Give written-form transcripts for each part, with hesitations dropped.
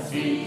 Hallelujah.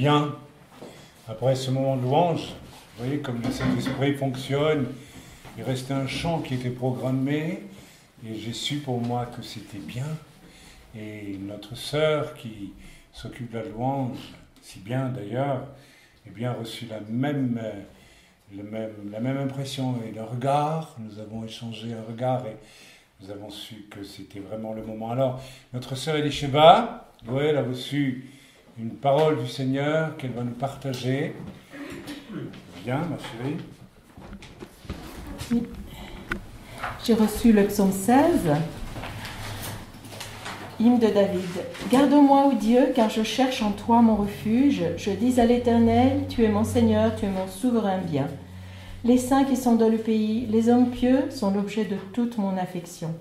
bien, après ce moment de louange, vous voyez comme le Saint-Esprit fonctionne, il restait un chant qui était programmé, et j'ai su pour moi que c'était bien. Et notre sœur qui s'occupe de la louange, si bien d'ailleurs, eh bien reçu la même impression et le regard. Nous avons échangé un regard et nous avons su que c'était vraiment le moment. Alors, notre sœur Elisheba, ouais, elle a reçu une parole du Seigneur qu'elle va nous partager. Bien, ma chérie. Oui. J'ai reçu le psaume 16, hymne de David. Garde-moi, ô Dieu, car je cherche en toi mon refuge. Je dis à l'Éternel, tu es mon Seigneur, tu es mon souverain bien. Les saints qui sont dans le pays, les hommes pieux sont l'objet de toute mon affection.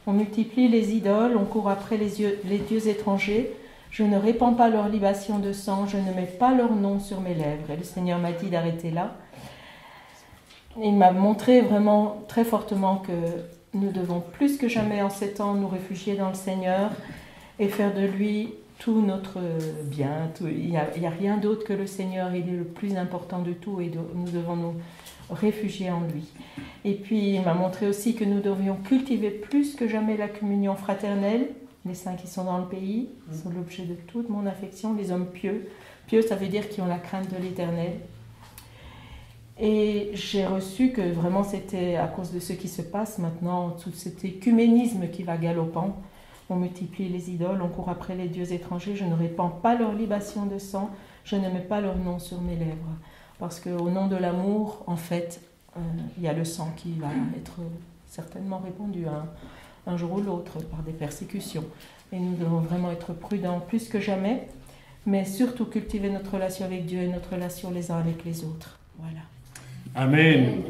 On multiplie les idoles, on court après les dieux étrangers. Je ne répands pas leur libation de sang, je ne mets pas leur nom sur mes lèvres. Et le Seigneur m'a dit d'arrêter là. Il m'a montré vraiment très fortement que nous devons plus que jamais en ces temps nous réfugier dans le Seigneur et faire de lui tout notre bien. Il n'y a rien d'autre que le Seigneur, il est le plus important de tout et nous devons nous réfugier en lui. Et puis il m'a montré aussi que nous devrions cultiver plus que jamais la communion fraternelle. Les saints qui sont dans le pays sont l'objet de toute mon affection, les hommes pieux. Pieux, ça veut dire qui ont la crainte de l'Éternel. Et j'ai reçu que vraiment c'était à cause de ce qui se passe maintenant, tout cet écuménisme qui va galopant. On multiplie les idoles, on court après les dieux étrangers, je ne répands pas leur libation de sang, je ne mets pas leur nom sur mes lèvres. Parce qu'au nom de l'amour, en fait, il y a le sang qui va être certainement répandu un jour ou l'autre par des persécutions. Et nous devons vraiment être prudents plus que jamais, mais surtout cultiver notre relation avec Dieu et notre relation les uns avec les autres. Voilà. Amen.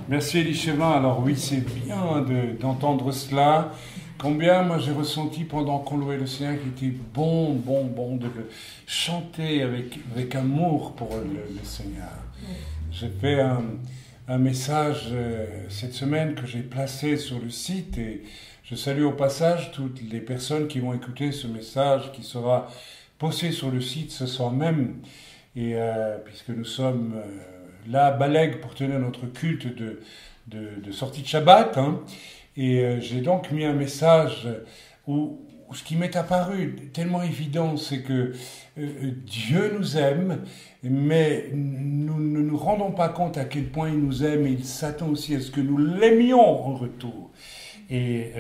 Merci Elisheba. Alors oui, c'est bien d'entendre cela. Combien moi j'ai ressenti pendant qu'on louait le Seigneur qu'il était bon de chanter avec amour pour le Seigneur. J'ai fait un message cette semaine que j'ai placé sur le site et je salue au passage toutes les personnes qui vont écouter ce message qui sera posté sur le site ce soir même. Et puisque nous sommes là à Balègue pour tenir notre culte de sortie de Shabbat, hein, et j'ai donc mis un message où ce qui m'est apparu tellement évident, c'est que Dieu nous aime, mais nous ne nous rendons pas compte à quel point il nous aime et il s'attend aussi à ce que nous l'aimions en retour. Et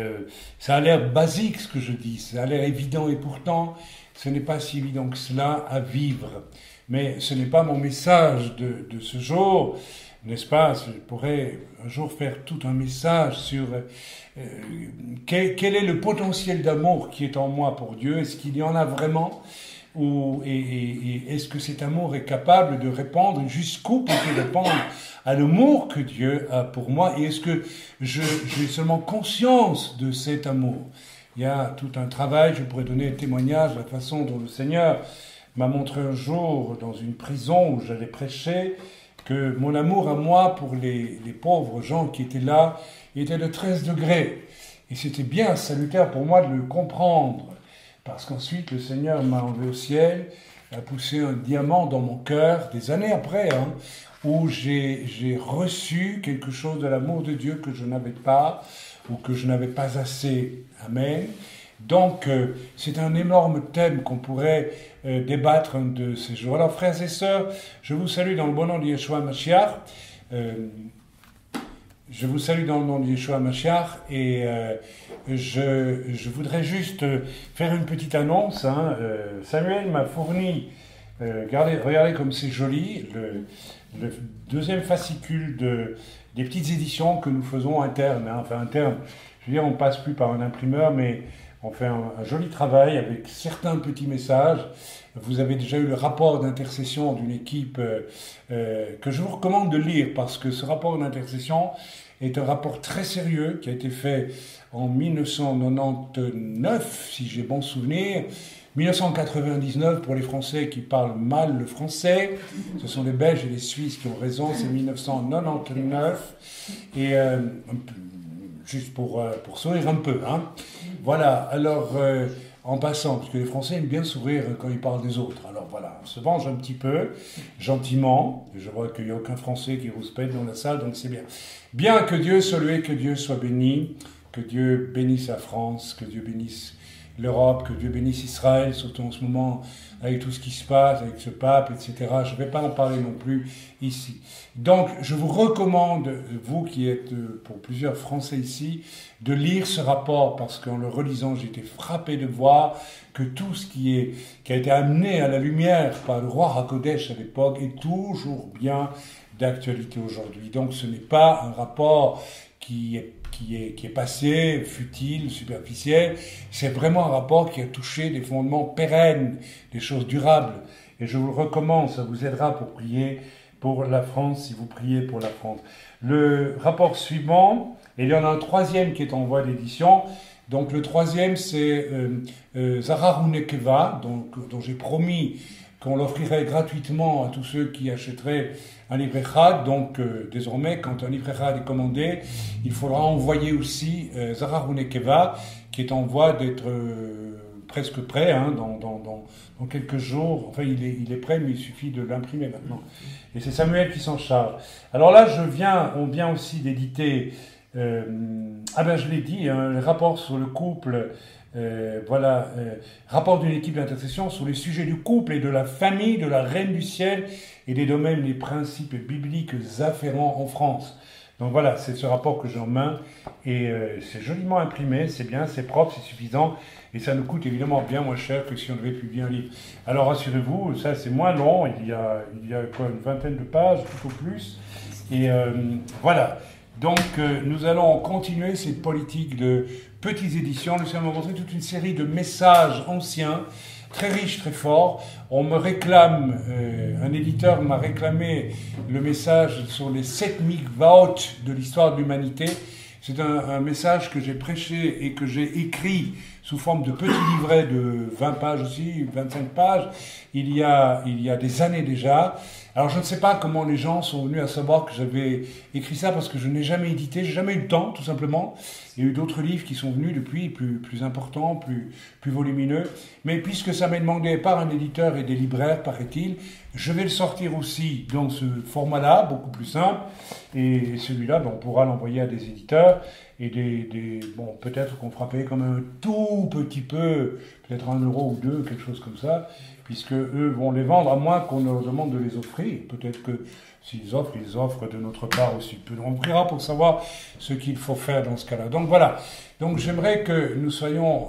ça a l'air basique ce que je dis, ça a l'air évident et pourtant ce n'est pas si évident que cela à vivre. Mais ce n'est pas mon message de ce jour, n'est-ce pas? Je pourrais un jour faire tout un message sur quel est le potentiel d'amour qui est en moi pour Dieu. Est-ce qu'il y en a vraiment? Et est-ce que cet amour est capable de répondre? Jusqu'où peut-il répondre à l'amour que Dieu a pour moi? Et est-ce que j'ai seulement conscience de cet amour? Il y a tout un travail, je pourrais donner un témoignage de la façon dont le Seigneur m'a montré un jour dans une prison où j'allais prêcher que mon amour à moi pour les pauvres gens qui étaient là était de 13 degrés. Et c'était bien salutaire pour moi de le comprendre. Parce qu'ensuite, le Seigneur m'a enlevé au ciel, a poussé un diamant dans mon cœur, des années après, hein, où j'ai reçu quelque chose de l'amour de Dieu que je n'avais pas, ou que je n'avais pas assez. Amen. Donc, c'est un énorme thème qu'on pourrait débattre un de ces jours. Alors, frères et sœurs, je vous salue dans le bon nom de Yeshua Mashiach. Je vous salue dans le nom de Yeshua Mashiach et je voudrais juste faire une petite annonce. Hein. Samuel m'a fourni, regardez comme c'est joli, le deuxième fascicule des petites éditions que nous faisons internes. Hein. Enfin, internes, je veux dire, on ne passe plus par un imprimeur, mais on fait un joli travail avec certains petits messages. Vous avez déjà eu le rapport d'intercession d'une équipe que je vous recommande de lire parce que ce rapport d'intercession est un rapport très sérieux qui a été fait en 1999, si j'ai bon souvenir. 1999 pour les Français qui parlent mal le français. Ce sont les Belges et les Suisses qui ont raison, c'est 1999. Et juste pour sourire un peu, hein. Voilà, alors en passant, parce que les Français aiment bien sourire quand ils parlent des autres, alors voilà, on se venge un petit peu, gentiment. Je vois qu'il n'y a aucun Français qui rouspète dans la salle, donc c'est bien. Bien, que Dieu soit loué, que Dieu soit béni, que Dieu bénisse la France, que Dieu bénisse l'Europe, que Dieu bénisse Israël, surtout en ce moment avec tout ce qui se passe, avec ce pape, etc. Je ne vais pas en parler non plus ici. Donc, je vous recommande, vous qui êtes pour plusieurs Français ici, de lire ce rapport, parce qu'en le relisant, j'ai été frappé de voir que tout ce qui a été amené à la lumière par le roi Hakodesh à l'époque est toujours bien d'actualité aujourd'hui. Donc, ce n'est pas un rapport qui est passé, futile, superficiel. C'est vraiment un rapport qui a touché des fondements pérennes, des choses durables. Et je vous le recommande, ça vous aidera pour prier pour la France, si vous priez pour la France. Le rapport suivant, et il y en a un troisième qui est en voie d'édition. Donc le troisième, c'est Zahar Nekeva, dont j'ai promis qu'on l'offrirait gratuitement à tous ceux qui achèteraient un livre Echad. Donc désormais, quand un livre Echad est commandé, il faudra envoyer aussi Zahar Nekeva, qui est en voie d'être presque prêt, hein, dans quelques jours. Enfin, il est prêt, mais il suffit de l'imprimer maintenant. Et c'est Samuel qui s'en charge. Alors là, on vient aussi d'éditer, je l'ai dit, le rapport sur le couple, rapport d'une équipe d'intercession sur les sujets du couple et de la famille, de la reine du ciel et des domaines, les principes bibliques afférents en France. Donc voilà, c'est ce rapport que j'ai en main et c'est joliment imprimé, c'est bien, c'est propre, c'est suffisant et ça nous coûte évidemment bien moins cher que si on devait publier un livre. Alors rassurez-vous, ça c'est moins long, il y a quoi, une vingtaine de pages, tout au plus. Et voilà, donc nous allons continuer cette politique de petites éditions. Nous allons montrer toute une série de messages anciens, très riches, très forts. On me réclame, un éditeur m'a réclamé le message sur les 7 mikvaot de l'histoire de l'humanité. C'est un message que j'ai prêché et que j'ai écrit sous forme de petits livrets de 20 pages aussi, 25 pages, il y a des années déjà. Alors je ne sais pas comment les gens sont venus à savoir que j'avais écrit ça, parce que je n'ai jamais édité, j'ai jamais eu le temps, tout simplement. Il y a eu d'autres livres qui sont venus depuis, plus importants, plus volumineux. Mais puisque ça m'est demandé par un éditeur et des libraires, paraît-il, je vais le sortir aussi dans ce format-là, beaucoup plus simple. Et celui-là, on pourra l'envoyer à des éditeurs. Et peut-être qu'on fera payer quand même un tout petit peu, peut-être 1 euro ou 2, quelque chose comme ça, puisque eux vont les vendre, à moins qu'on leur demande de les offrir. Peut-être que s'ils offrent, ils offrent de notre part aussi. On priera pour savoir ce qu'il faut faire dans ce cas-là. Donc voilà. Donc j'aimerais que nous soyons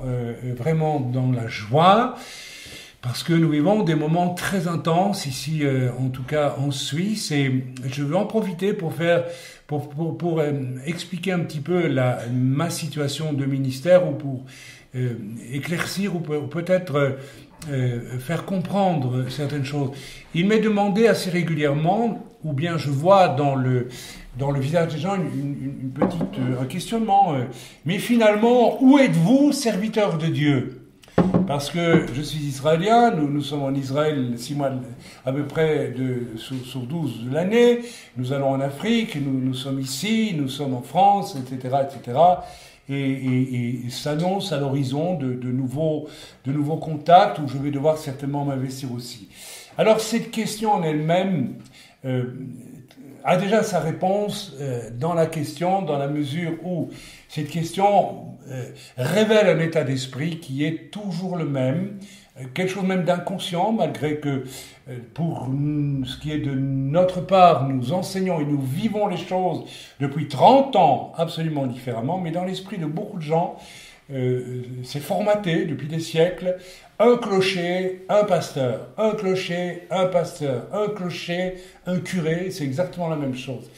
vraiment dans la joie, parce que nous vivons des moments très intenses ici, en tout cas en Suisse, et je veux en profiter pour expliquer un petit peu ma situation de ministère, ou pour éclaircir, ou peut-être faire comprendre certaines choses. Il m'est demandé assez régulièrement, ou bien je vois dans le visage des gens un questionnement, mais finalement, où êtes-vous, serviteur de Dieu ? Parce que je suis israélien, nous sommes en Israël 6 mois à peu près sur 12 de l'année, nous allons en Afrique, nous sommes ici, nous sommes en France, etc., etc. Et s'annonce à l'horizon de nouveaux contacts où je vais devoir certainement m'investir aussi. Alors cette question en elle-même a déjà sa réponse dans la question, dans la mesure où cette question révèle un état d'esprit qui est toujours le même, quelque chose même d'inconscient, malgré que pour ce qui est de notre part, nous enseignons et nous vivons les choses depuis 30 ans absolument différemment, mais dans l'esprit de beaucoup de gens, c'est formaté depuis des siècles. Un clocher, un pasteur, un clocher, un pasteur, un clocher, un curé, c'est exactement la même chose.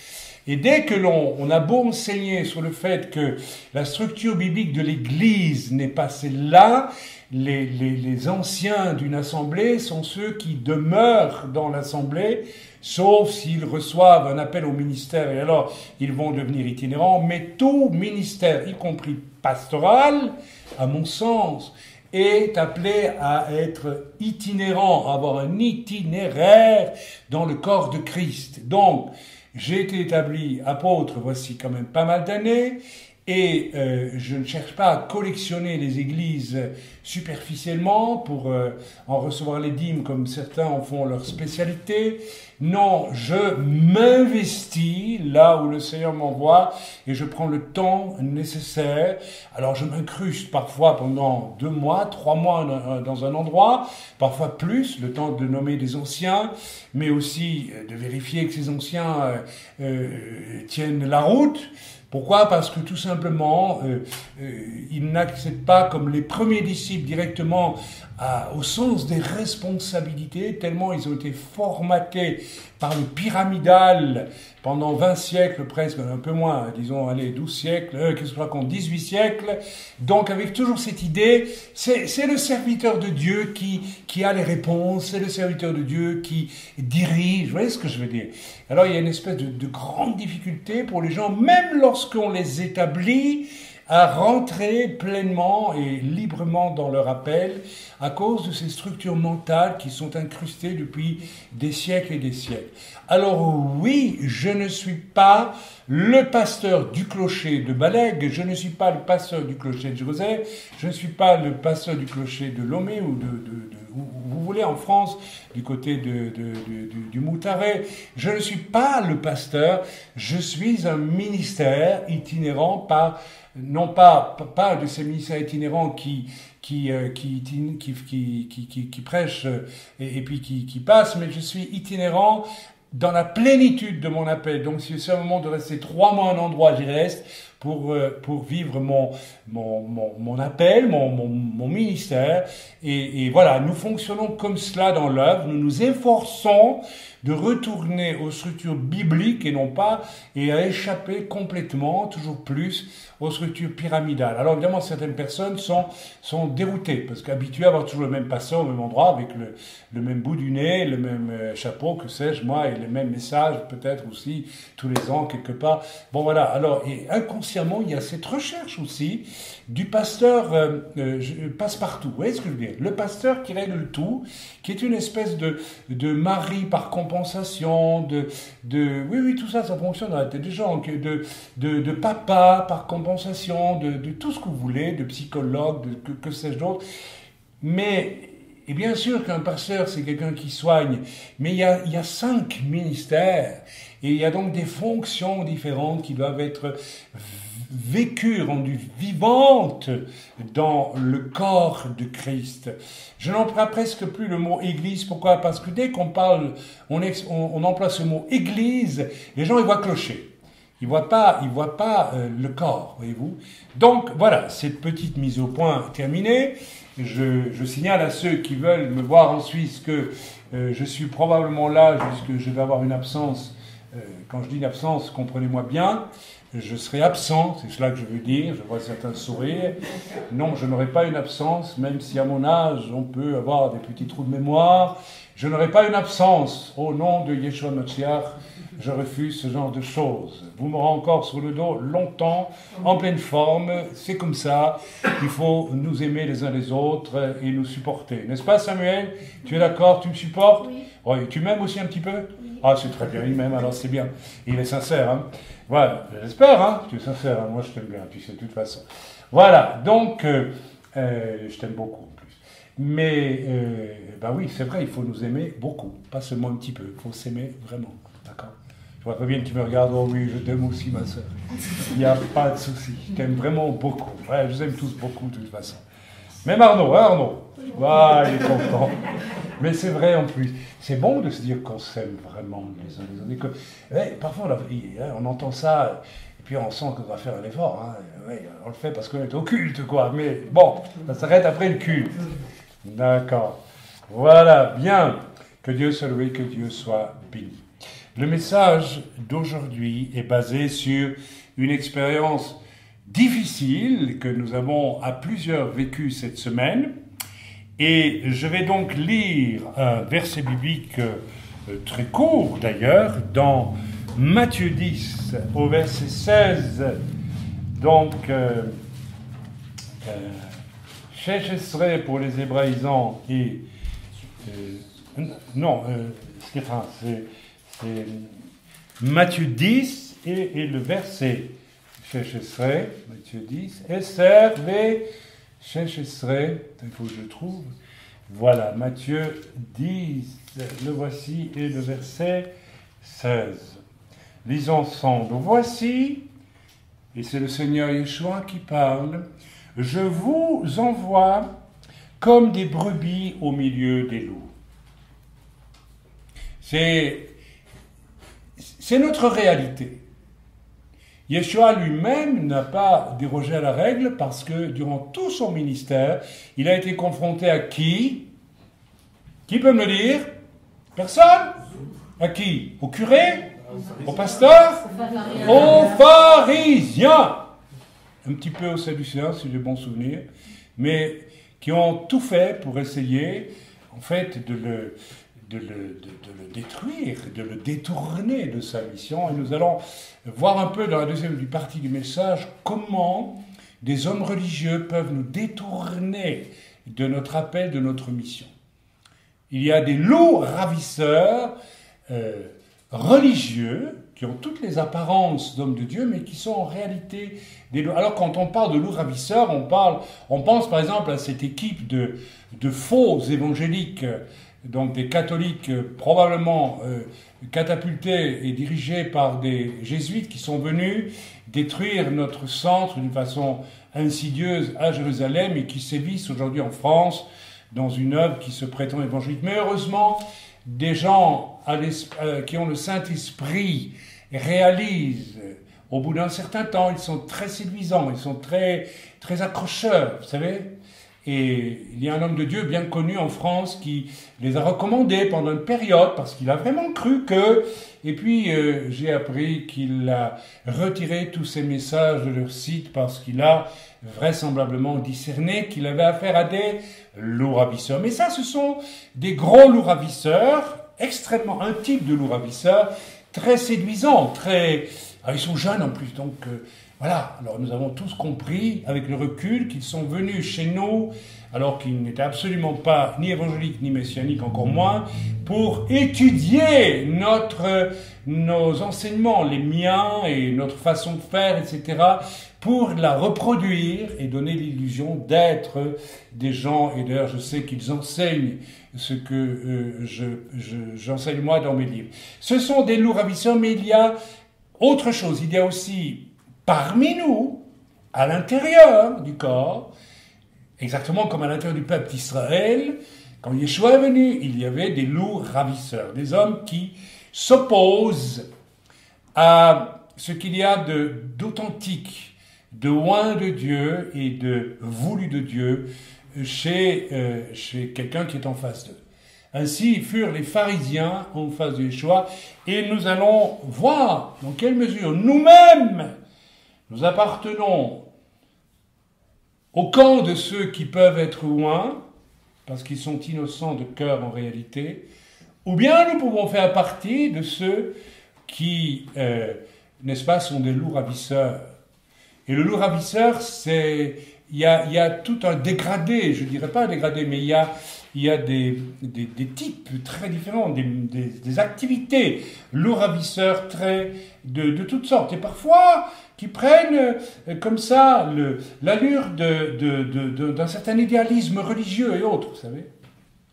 Et dès que on a beau enseigner sur le fait que la structure biblique de l'Église n'est pas celle-là, les anciens d'une assemblée sont ceux qui demeurent dans l'assemblée, sauf s'ils reçoivent un appel au ministère, et alors ils vont devenir itinérants. Mais tout ministère, y compris pastoral, à mon sens, est appelé à être itinérant, à avoir un itinéraire dans le corps de Christ. Donc, j'ai été établi apôtre voici quand même pas mal d'années, Et je ne cherche pas à collectionner les églises superficiellement pour en recevoir les dîmes comme certains en font leur spécialité. Non, je m'investis là où le Seigneur m'envoie et je prends le temps nécessaire. Alors je m'incruste parfois pendant 2 mois, 3 mois dans un endroit, parfois plus, le temps de nommer des anciens, mais aussi de vérifier que ces anciens tiennent la route. Pourquoi ? Parce que tout simplement, ils n'accèdent pas comme les premiers disciples directement au sens des responsabilités, tellement ils ont été formatés par le pyramidal pendant 20 siècles, presque un peu moins, disons, allez, 12 siècles, qu'est-ce que je raconte, 18 siècles. Donc avec toujours cette idée, c'est le serviteur de Dieu qui a les réponses, c'est le serviteur de Dieu qui dirige, vous voyez ce que je veux dire ? Alors il y a une espèce de grande difficulté pour les gens, même lorsqu'on les établit, à rentrer pleinement et librement dans leur appel à cause de ces structures mentales qui sont incrustées depuis des siècles et des siècles. Alors oui, je ne suis pas le pasteur du clocher de Balègue, je ne suis pas le pasteur du clocher de Joseph, je ne suis pas le pasteur du clocher de Lomé ou où vous voulez en France, du côté du Moutaret. Je ne suis pas le pasteur, je suis un ministère itinérant non pas de ces ministères itinérants qui prêchent et puis qui passent, mais je suis itinérant dans la plénitude de mon appel. Donc si c'est un moment de rester 3 mois à un endroit, j'y reste pour vivre mon appel, mon ministère. Et voilà, nous fonctionnons comme cela dans l'œuvre. Nous nous efforçons de retourner aux structures bibliques et non pas, et à échapper complètement, toujours plus, aux structures pyramidales. Alors évidemment, certaines personnes sont déroutées, parce qu'habituées à avoir toujours le même pasteur au même endroit, avec le même bout du nez, le même chapeau, que sais-je, moi, et le même message, peut-être aussi, tous les ans, quelque part. Bon, voilà. Alors, et inconsciemment, il y a cette recherche aussi du pasteur passe-partout. Vous voyez ce que je veux dire ? Le pasteur qui règle tout, qui est une espèce de mari par compensation, oui, tout ça fonctionne dans la tête des gens, de papa par compensation, de tout ce que vous voulez, de psychologue, que sais-je d'autre. Mais, et bien sûr qu'un pasteur, c'est quelqu'un qui soigne, mais il y a 5 ministères, et il y a donc des fonctions différentes qui doivent être vécues, rendues vivantes dans le corps de Christ. Je n'emploie presque plus le mot église. Pourquoi ? Parce que dès qu'on parle, on emploie ce mot église, les gens ils voient clocher. Ils voient pas le corps, voyez-vous. Donc voilà, cette petite mise au point terminée. Je signale à ceux qui veulent me voir en Suisse que je suis probablement là, puisque je vais avoir une absence. Quand je dis une absence, comprenez-moi bien, je serai absent, c'est cela que je veux dire, je vois certains sourire. Non, je n'aurai pas une absence, même si à mon âge, on peut avoir des petits trous de mémoire. Je n'aurai pas une absence. Au nom de Yeshua Mashiach, je refuse ce genre de choses. Vous m'aurez encore sur le dos longtemps, en pleine forme, c'est comme ça. Il faut nous aimer les uns les autres et nous supporter. N'est-ce pas, Samuel ? Tu es d'accord ? Tu me supportes ? Oui. Oui. Tu m'aimes aussi un petit peu ? Oui. Ah, c'est très bien, il m'aime, alors c'est bien. Il est sincère, hein. Voilà, j'espère, hein. Tu es sincère, hein. Moi je t'aime bien, tu sais, de toute façon. Voilà, donc, je t'aime beaucoup en plus. Mais, ben oui, c'est vrai, il faut nous aimer beaucoup, pas seulement un petit peu, il faut s'aimer vraiment, d'accord ? Je vois pas bien que tu me regardes, oh oui, je t'aime aussi, ma soeur. Il n'y a pas de souci, je t'aime vraiment beaucoup. Ouais, je vous aime tous beaucoup, de toute façon. Même Arnaud, hein, Arnaud ? Ah, il est content. Mais c'est vrai en plus. C'est bon de se dire qu'on s'aime vraiment les uns les autres. Parfois, on entend ça, et puis on sent qu'on va faire un effort. Hein. Ouais, on le fait parce qu'on est au culte, quoi. Mais bon, ça s'arrête après le culte. D'accord. Voilà, bien. Que Dieu soit loué, que Dieu soit béni. Le message d'aujourd'hui est basé sur une expérience difficile que nous avons à plusieurs vécu cette semaine. Et je vais donc lire un verset biblique très court d'ailleurs, dans Matthieu 10 au verset 16. Donc, Sécheserait pour les hébraïsants et... Stéphane, c'est Matthieu 10 et le verset Chercherai, Matthieu 10, Esther, ve chercherai, il faut que je trouve. Voilà, Matthieu 10, le voici, et le verset 16. Lisons ensemble. Voici, et c'est le Seigneur Yeshua qui parle, je vous envoie comme des brebis au milieu des loups. C'est notre réalité. Yeshua lui-même n'a pas dérogé à la règle parce que durant tout son ministère, il a été confronté à qui? Qui peut me le dire? Personne? À qui? Au curé? Au pasteur? Aux pharisiens? Un petit peu aux sadducéens, si j'ai bon souvenir, mais qui ont tout fait pour essayer, en fait, de le détruire, de le détourner de sa mission. Et nous allons voir un peu dans la deuxième partie du message comment des hommes religieux peuvent nous détourner de notre appel, de notre mission. Il y a des loups ravisseurs religieux qui ont toutes les apparences d'hommes de Dieu, mais qui sont en réalité des loups. Alors quand on parle de loups ravisseurs, on pense par exemple à cette équipe de faux évangéliques, donc des catholiques probablement catapultés et dirigés par des jésuites qui sont venus détruire notre centre d'une façon insidieuse à Jérusalem et qui sévissent aujourd'hui en France dans une œuvre qui se prétend évangélique. Mais heureusement, des gens qui ont le Saint-Esprit réalisent, au bout d'un certain temps, ils sont très séduisants, ils sont très, très accrocheurs, vous savez. Et il y a un homme de Dieu bien connu en France qui les a recommandés pendant une période parce qu'il a vraiment cru que... Et puis j'ai appris qu'il a retiré tous ces messages de leur site parce qu'il a vraisemblablement discerné qu'il avait affaire à des loups ravisseurs. Mais ça, ce sont des gros loups ravisseurs, extrêmement, un type de loup ravisseur, très séduisant, très... Ah, ils sont jeunes en plus, donc... Voilà, alors nous avons tous compris, avec le recul, qu'ils sont venus chez nous, alors qu'ils n'étaient absolument pas ni évangéliques ni messianiques, encore moins, pour étudier nos enseignements, les miens et notre façon de faire, etc., pour la reproduire et donner l'illusion d'être des gens, et d'ailleurs je sais qu'ils enseignent ce que j'enseigne moi dans mes livres. Ce sont des loups ravisseurs, mais il y a autre chose, il y a aussi... Parmi nous, à l'intérieur du corps, exactement comme à l'intérieur du peuple d'Israël, quand Yeshua est venu, il y avait des loups ravisseurs, des hommes qui s'opposent à ce qu'il y a d'authentique, de loin de Dieu et de voulu de Dieu chez quelqu'un qui est en face d'eux. Ainsi furent les pharisiens en face de Yeshua, et nous allons voir dans quelle mesure nous-mêmes nous appartenons au camp de ceux qui peuvent être loin, parce qu'ils sont innocents de cœur en réalité, ou bien nous pouvons faire partie de ceux qui, n'est-ce pas, sont des loups ravisseurs. Et le loup ravisseur, il y a tout un dégradé, je ne dirais pas un dégradé, mais il y a des types très différents, des activités loups ravisseurs de toutes sortes. Et parfois... qui prennent comme ça l'allure d'un certain idéalisme religieux et autres, vous savez.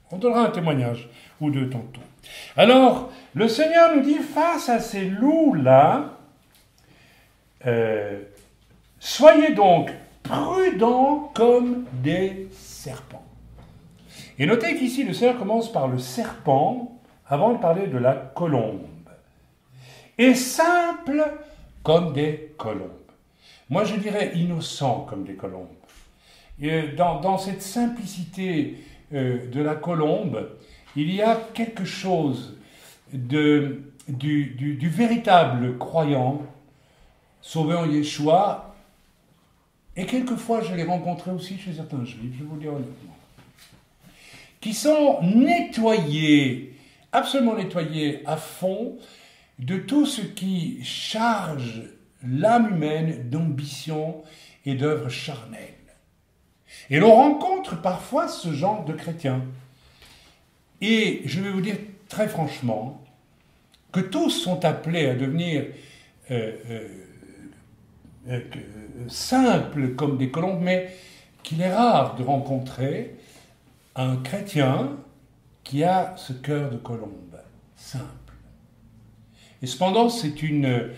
On donnera un témoignage ou deux tantôt. Alors, le Seigneur nous dit, face à ces loups-là, soyez donc prudents comme des serpents. Et notez qu'ici, le Seigneur commence par le serpent, avant de parler de la colombe. Et simple comme des colombes. Moi, je dirais innocent comme des colombes. Et dans cette simplicité de la colombe, il y a quelque chose du véritable croyant sauvé en Yeshua. Et quelquefois, je l'ai rencontré aussi chez certains juifs, je vous le dis honnêtement, qui sont nettoyés, absolument nettoyés à fond, de tout ce qui charge l'âme humaine d'ambition et d'œuvres charnelles. Et l'on rencontre parfois ce genre de chrétiens. Et je vais vous dire très franchement que tous sont appelés à devenir simples comme des colombes, mais qu'il est rare de rencontrer un chrétien qui a ce cœur de colombe, simple. Et cependant, c'est une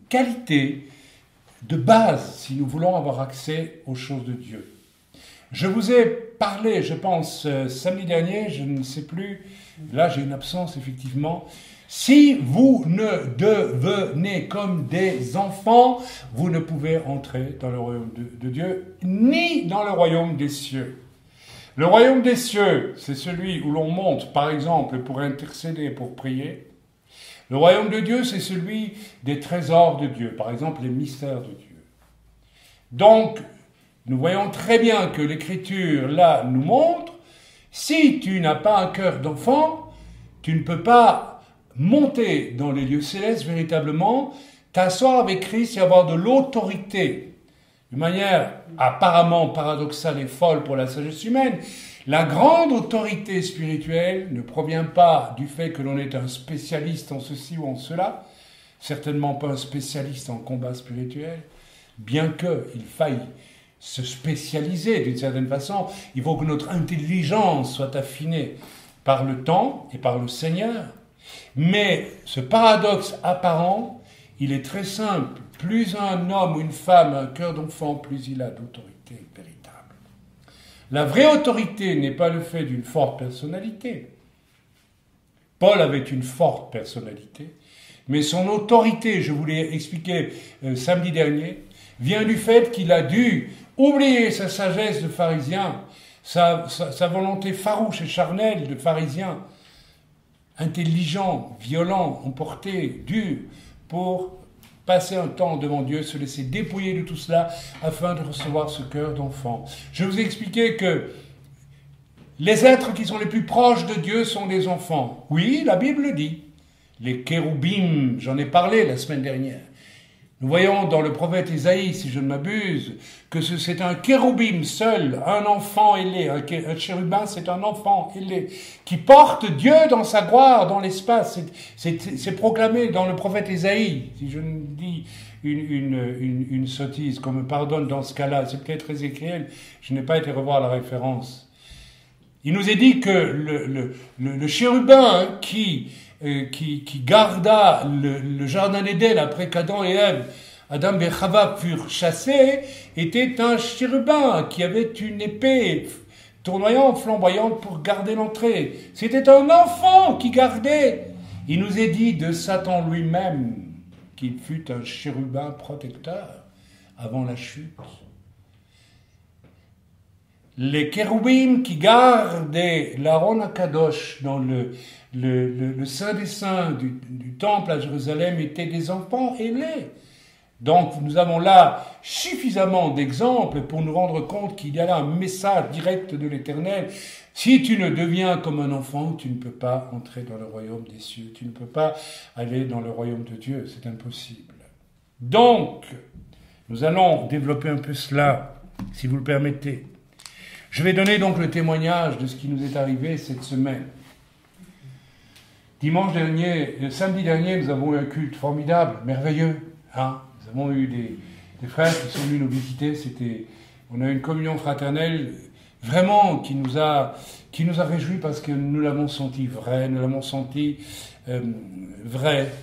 qualité de base si nous voulons avoir accès aux choses de Dieu. Je vous ai parlé, je pense, samedi dernier, je ne sais plus, là j'ai une absence effectivement. Si vous ne devenez comme des enfants, vous ne pouvez entrer dans le royaume de Dieu, ni dans le royaume des cieux. Le royaume des cieux, c'est celui où l'on monte, par exemple, pour intercéder, pour prier. Le royaume de Dieu, c'est celui des trésors de Dieu, par exemple les mystères de Dieu. Donc, nous voyons très bien que l'Écriture, là, nous montre, si tu n'as pas un cœur d'enfant, tu ne peux pas monter dans les lieux célestes véritablement, t'asseoir avec Christ et avoir de l'autorité. De manière apparemment paradoxale et folle pour la sagesse humaine, la grande autorité spirituelle ne provient pas du fait que l'on est un spécialiste en ceci ou en cela, certainement pas un spécialiste en combat spirituel, bien qu'il faille se spécialiser d'une certaine façon, il faut que notre intelligence soit affinée par le temps et par le Seigneur. Mais ce paradoxe apparent, il est très simple. Plus un homme ou une femme a un cœur d'enfant, plus il a d'autorité véritable. La vraie autorité n'est pas le fait d'une forte personnalité. Paul avait une forte personnalité, mais son autorité, je vous l'ai expliqué samedi dernier, vient du fait qu'il a dû oublier sa sagesse de pharisien, sa volonté farouche et charnelle de pharisien, intelligent, violent, emporté, dur, pour passer un temps devant Dieu, se laisser dépouiller de tout cela afin de recevoir ce cœur d'enfant. Je vous ai expliqué que les êtres qui sont les plus proches de Dieu sont des enfants. Oui, la Bible le dit. Les kéroubim, j'en ai parlé la semaine dernière. Nous voyons dans le prophète Isaïe, si je ne m'abuse, que c'est un kéroubim seul, un enfant ailé. Un chérubin, c'est un enfant ailé, qui porte Dieu dans sa gloire, dans l'espace. C'est proclamé dans le prophète Isaïe. Si je ne dis une sottise, qu'on me pardonne dans ce cas-là, c'est peut-être Ézéchiel, je n'ai pas été revoir la référence. Il nous est dit que le chérubin qui garda le jardin d'Éden après qu'Adam et Ève, Adam et Chava furent chassés, était un chérubin qui avait une épée tournoyante, flamboyante pour garder l'entrée. C'était un enfant qui gardait. Il nous est dit de Satan lui-même qu'il fut un chérubin protecteur avant la chute. Les kéroubim qui gardaient l'Aaron Akadosh dans le Saint des Saints du temple à Jérusalem étaient des enfants ailés. Donc nous avons là suffisamment d'exemples pour nous rendre compte qu'il y a là un message direct de l'Éternel. Si tu ne deviens comme un enfant, tu ne peux pas entrer dans le royaume des cieux. Tu ne peux pas aller dans le royaume de Dieu. C'est impossible. Donc, nous allons développer un peu cela, si vous le permettez. Je vais donner donc le témoignage de ce qui nous est arrivé cette semaine. Samedi dernier, nous avons eu un culte formidable, merveilleux. Nous avons eu des frères qui sont venus nous visiter. On a eu une communion fraternelle vraiment qui nous a réjouis parce que nous l'avons senti vrai,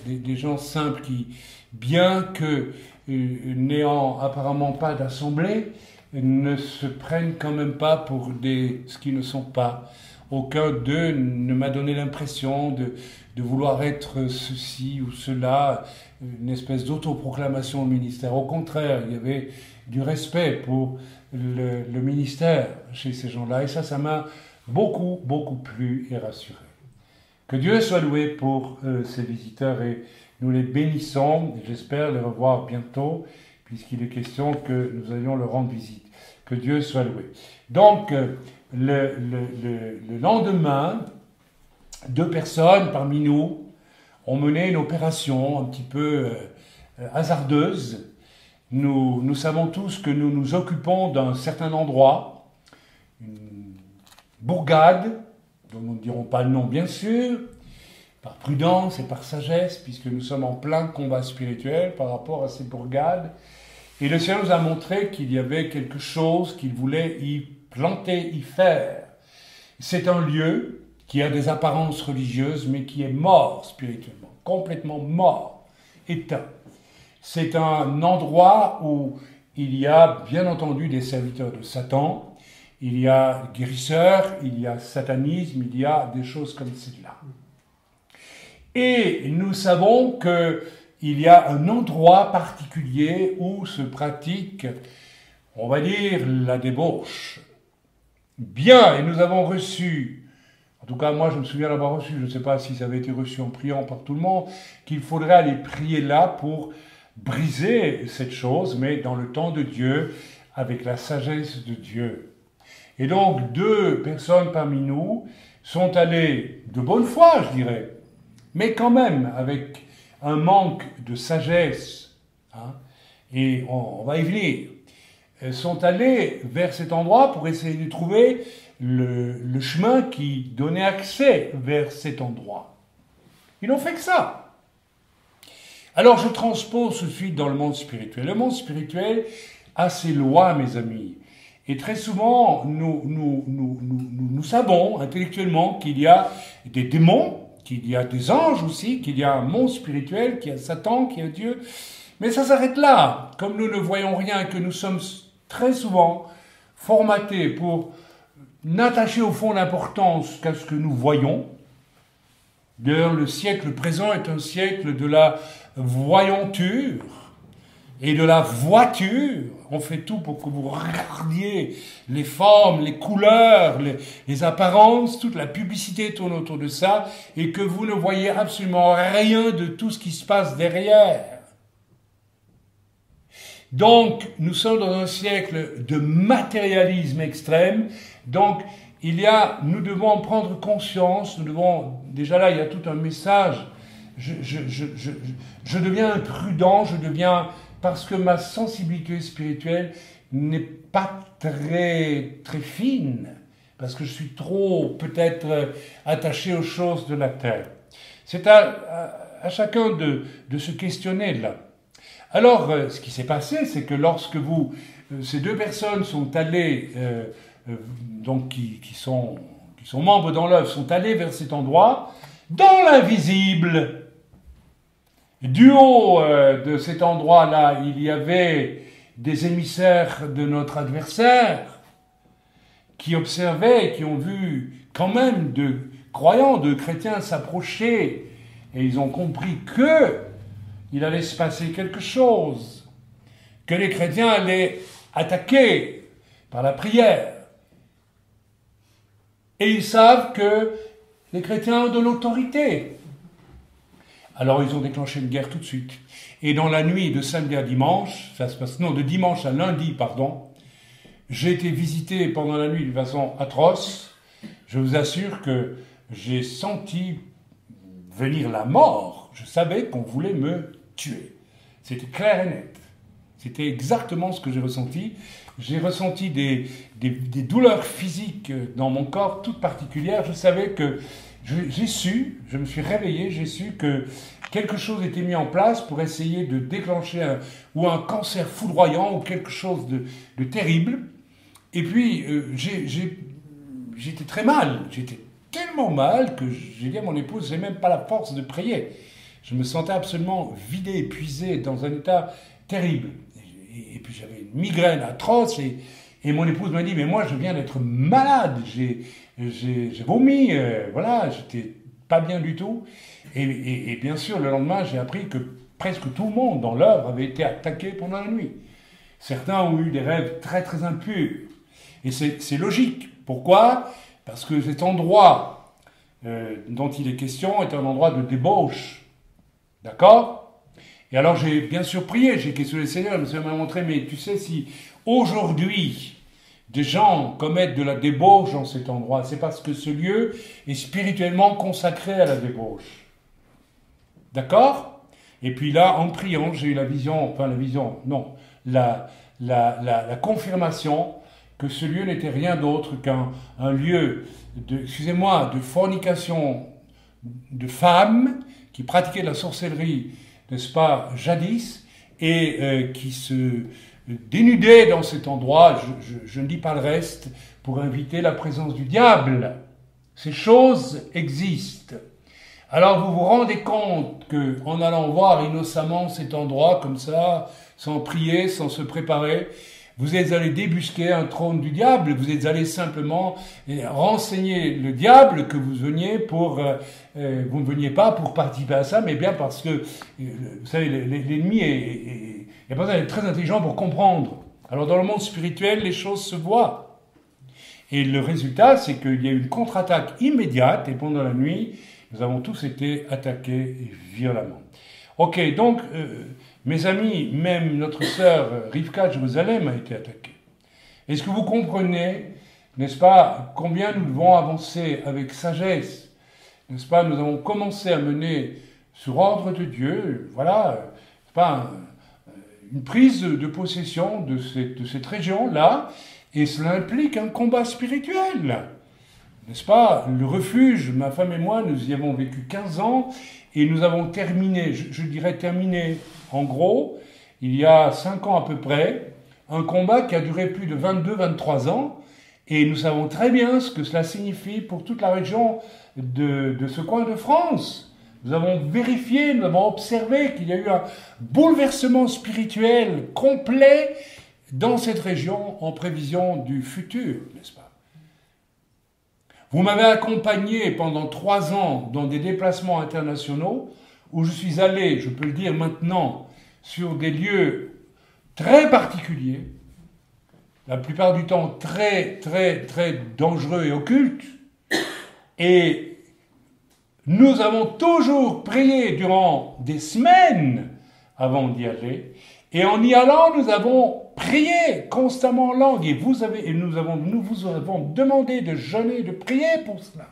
des gens simples qui, bien que n'ayant apparemment pas d'assemblée, ne se prennent quand même pas pour ce qui ne sont pas. Aucun d'eux ne m'a donné l'impression de vouloir être ceci ou cela, une espèce d'autoproclamation au ministère. Au contraire, il y avait du respect pour le ministère chez ces gens-là. Et ça m'a beaucoup, beaucoup plu et rassuré. Que Dieu soit loué pour ces visiteurs et nous les bénissons. Et j'espère les revoir bientôt, puisqu'il est question que nous allions leur rendre visite. Que Dieu soit loué. Donc, le lendemain, 2 personnes parmi nous ont mené une opération un petit peu hasardeuse. Nous savons tous que nous nous occupons d'un certain endroit, une bourgade, dont nous ne dirons pas le nom bien sûr, par prudence et par sagesse, puisque nous sommes en plein combat spirituel par rapport à ces bourgades. Et le Seigneur nous a montré qu'il y avait quelque chose qu'il voulait y planter, y faire. C'est un lieu qui a des apparences religieuses, mais qui est mort spirituellement, complètement mort, éteint. C'est un endroit où il y a bien entendu des serviteurs de Satan, il y a guérisseurs, il y a satanisme, il y a des choses comme celle-là. Et nous savons qu'il y a un endroit particulier où se pratique, on va dire, la débauche. Bien, et nous avons reçu, en tout cas moi je me souviens l'avoir reçu, je ne sais pas si ça avait été reçu en priant par tout le monde, qu'il faudrait aller prier là pour briser cette chose, mais dans le temps de Dieu, avec la sagesse de Dieu. Et donc 2 personnes parmi nous sont allées de bonne foi, je dirais, mais quand même avec un manque de sagesse, hein, et on va y venir, sont allés vers cet endroit pour essayer de trouver le chemin qui donnait accès vers cet endroit. Ils n'ont fait que ça. Alors je transpose tout de suite dans le monde spirituel. Le monde spirituel a ses lois, mes amis. Et très souvent, nous savons intellectuellement qu'il y a des démons, qu'il y a des anges aussi, qu'il y a un monde spirituel, qu'il y a Satan, qu'il y a Dieu. Mais ça s'arrête là. Comme nous ne voyons rien, que nous sommes très souvent formatés pour n'attacher au fond l'importance qu'à ce que nous voyons. D'ailleurs, le siècle présent est un siècle de la voyanture et de la voiture. On fait tout pour que vous regardiez les formes, les couleurs, les apparences, toute la publicité tourne autour de ça, et que vous ne voyez absolument rien de tout ce qui se passe derrière. Donc, nous sommes dans un siècle de matérialisme extrême. Donc, nous devons en prendre conscience. Déjà là, il y a tout un message. Je deviens imprudent, parce que ma sensibilité spirituelle n'est pas très, très fine, parce que je suis trop, peut-être, attaché aux choses de la terre. C'est à chacun de se questionner là. Alors, ce qui s'est passé, c'est que lorsque ces 2 personnes sont allées, donc qui sont membres dans l'œuvre, sont allées vers cet endroit, dans l'invisible. Du haut de cet endroit-là, il y avait des émissaires de notre adversaire qui observaient, qui ont vu quand même de croyants, de chrétiens s'approcher, et ils ont compris qu'il allait se passer quelque chose, que les chrétiens allaient attaquer par la prière. Et ils savent que les chrétiens ont de l'autorité. Alors ils ont déclenché une guerre tout de suite. Et dans la nuit de samedi à dimanche, de dimanche à lundi, j'ai été visité pendant la nuit de façon atroce. Je vous assure que j'ai senti venir la mort. Je savais qu'on voulait me tuer. C'était clair et net. C'était exactement ce que j'ai ressenti. J'ai ressenti des douleurs physiques dans mon corps toutes particulières. Je savais que je me suis réveillé, j'ai su que quelque chose était mis en place pour essayer de déclencher un cancer foudroyant ou quelque chose de terrible. Et puis, j'étais très mal. J'étais tellement mal que j'ai dit à mon épouse, j'ai même pas la force de prier. Je me sentais absolument vidé, épuisé, dans un état terrible. Et puis j'avais une migraine atroce et mon épouse m'a dit, mais moi je viens d'être malade, j'ai vomi, voilà, j'étais pas bien du tout. Et bien sûr, le lendemain, j'ai appris que presque tout le monde dans l'œuvre avait été attaqué pendant la nuit. Certains ont eu des rêves très très impurs. Et c'est logique. Pourquoi ? Parce que cet endroit dont il est question est un endroit de débauche. D'accord ? Et alors j'ai bien sûr prié, j'ai questionné le Seigneur, le Seigneur m'a montré, mais tu sais, si aujourd'hui des gens commettent de la débauche dans cet endroit, c'est parce que ce lieu est spirituellement consacré à la débauche. D'accord ? Et puis là, en priant, j'ai eu la confirmation que ce lieu n'était rien d'autre qu'un lieu de fornication de femmes qui pratiquaient de la sorcellerie, n'est-ce pas, jadis, et qui se dénudaient dans cet endroit, je ne dis pas le reste, pour inviter la présence du diable. Ces choses existent. Alors vous vous rendez compte qu'en allant voir innocemment cet endroit comme ça, sans prier, sans se préparer, vous êtes allé débusquer un trône du diable, vous êtes allé simplement renseigner le diable que vous veniez pour... vous ne veniez pas pour participer à ça, mais bien parce que, vous savez, l'ennemi est très intelligent pour comprendre. Alors dans le monde spirituel, les choses se voient. Et le résultat, c'est qu'il y a eu une contre-attaque immédiate, et pendant la nuit, nous avons tous été attaqués violemment. Ok, donc, mes amis, même notre sœur Rivka de Jérusalem a été attaquée. Est-ce que vous comprenez, n'est-ce pas, combien nous devons avancer avec sagesse? N'est-ce pas, nous avons commencé à mener, sur ordre de Dieu, voilà, c'est pas une prise de possession de cette région-là, et cela implique un combat spirituel. N'est-ce pas? Le refuge, ma femme et moi, nous y avons vécu 15 ans et nous avons terminé, je dirais terminé, en gros, il y a 5 ans à peu près, un combat qui a duré plus de 22-23 ans et nous savons très bien ce que cela signifie pour toute la région de ce coin de France. Nous avons vérifié, nous avons observé qu'il y a eu un bouleversement spirituel complet dans cette région en prévision du futur, n'est-ce pas? Vous m'avez accompagné pendant 3 ans dans des déplacements internationaux où je suis allé, je peux le dire maintenant, sur des lieux très particuliers, la plupart du temps très, très, très dangereux et occultes, et nous avons toujours prié durant des semaines avant d'y aller, et en y allant, nous avons prié constamment en langue, et nous vous avons demandé de jeûner, de prier pour cela.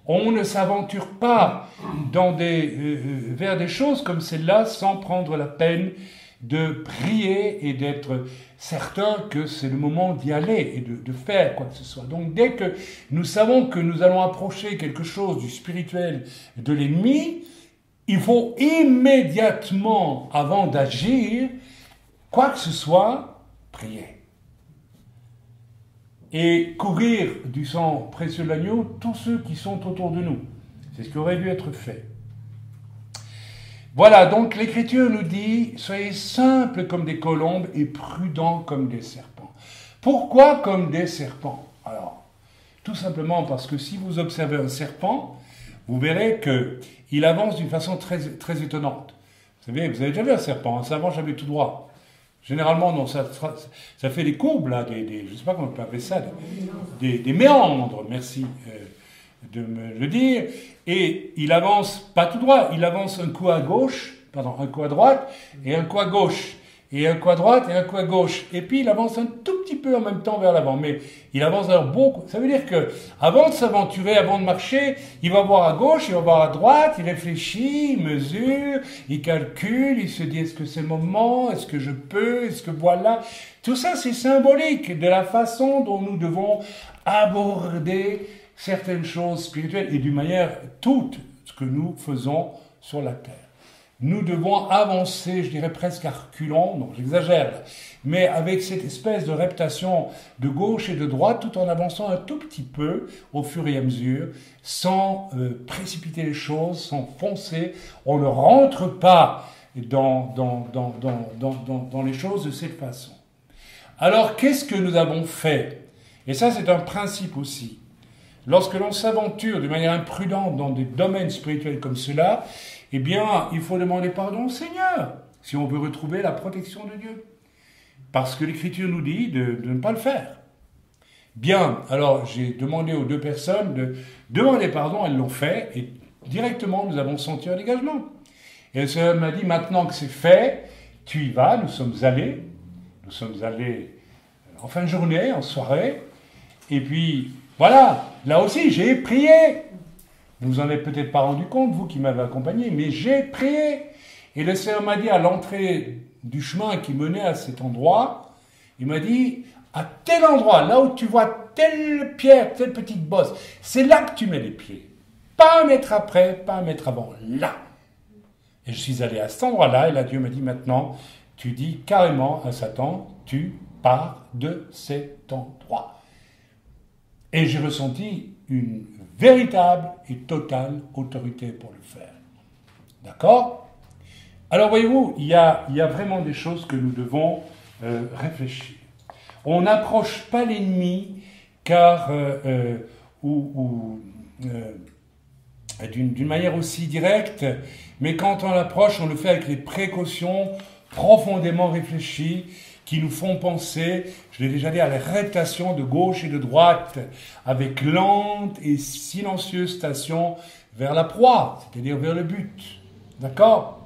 On ne s'aventure pas vers des choses comme celle-là sans prendre la peine de prier et d'être certain que c'est le moment d'y aller et de faire quoi que ce soit. Donc dès que nous savons que nous allons approcher quelque chose du spirituel de l'ennemi, il faut immédiatement, avant d'agir, quoi que ce soit, prier. Et courir du sang précieux de l'agneau tous ceux qui sont autour de nous. C'est ce qui aurait dû être fait. Voilà, donc l'Écriture nous dit, soyez simples comme des colombes et prudents comme des serpents. Pourquoi comme des serpents? Alors, tout simplement parce que si vous observez un serpent, vous verrez qu'il avance d'une façon très, très étonnante. Vous savez, vous avez déjà vu un serpent, ça avance jamais tout droit. Généralement, non, ça fait des courbes, là, je ne sais pas comment on peut appeler ça, des méandres, merci de me le dire, et il avance pas tout droit, il avance un coup à droite, et un coup à gauche, et un coup à droite, et un coup à gauche, et puis il avance un tout petit peu en même temps vers l'avant, mais il avance alors beaucoup. Ça veut dire que avant de s'aventurer, avant de marcher, il va voir à gauche, il va voir à droite, il réfléchit, il mesure, il calcule, il se dit est-ce que c'est le moment, est-ce que je peux, est-ce que voilà. Tout ça c'est symbolique de la façon dont nous devons aborder certaines choses spirituelles et d'une manière toute ce que nous faisons sur la terre. Nous devons avancer, je dirais presque à reculons, non j'exagère là, mais avec cette espèce de reptation de gauche et de droite, tout en avançant un tout petit peu au fur et à mesure, sans précipiter les choses, sans foncer. On ne rentre pas dans les choses de cette façon. Alors qu'est-ce que nous avons fait? Et ça c'est un principe aussi. Lorsque l'on s'aventure de manière imprudente dans des domaines spirituels comme cela, eh bien, il faut demander pardon au Seigneur, si on veut retrouver la protection de Dieu. Parce que l'Écriture nous dit de ne pas le faire. Bien, alors j'ai demandé aux 2 personnes de demander pardon, elles l'ont fait, et directement nous avons senti un dégagement. Et le Seigneur m'a dit, maintenant que c'est fait, tu y vas, nous sommes allés en fin de journée, en soirée, et puis voilà, là aussi j'ai prié. Vous vous en avez peut-être pas rendu compte, vous qui m'avez accompagné, mais j'ai prié. Et le Seigneur m'a dit à l'entrée du chemin qui menait à cet endroit, il m'a dit, à tel endroit, là où tu vois telle pierre, telle petite bosse, c'est là que tu mets les pieds. pas un mètre après, pas un mètre avant, là. Et je suis allé à cet endroit-là, et là Dieu m'a dit maintenant, tu dis carrément à Satan, tu pars de cet endroit. Et j'ai ressenti une véritable et totale autorité pour le faire. D'accord? Alors voyez-vous, il y a vraiment des choses que nous devons réfléchir. On n'approche pas l'ennemi car d'une manière aussi directe, mais quand on l'approche, on le fait avec des précautions profondément réfléchies qui nous font penser, je l'ai déjà dit, à la réputation de gauche et de droite, avec lente et silencieuse station vers la proie, c'est-à-dire vers le but. D'accord?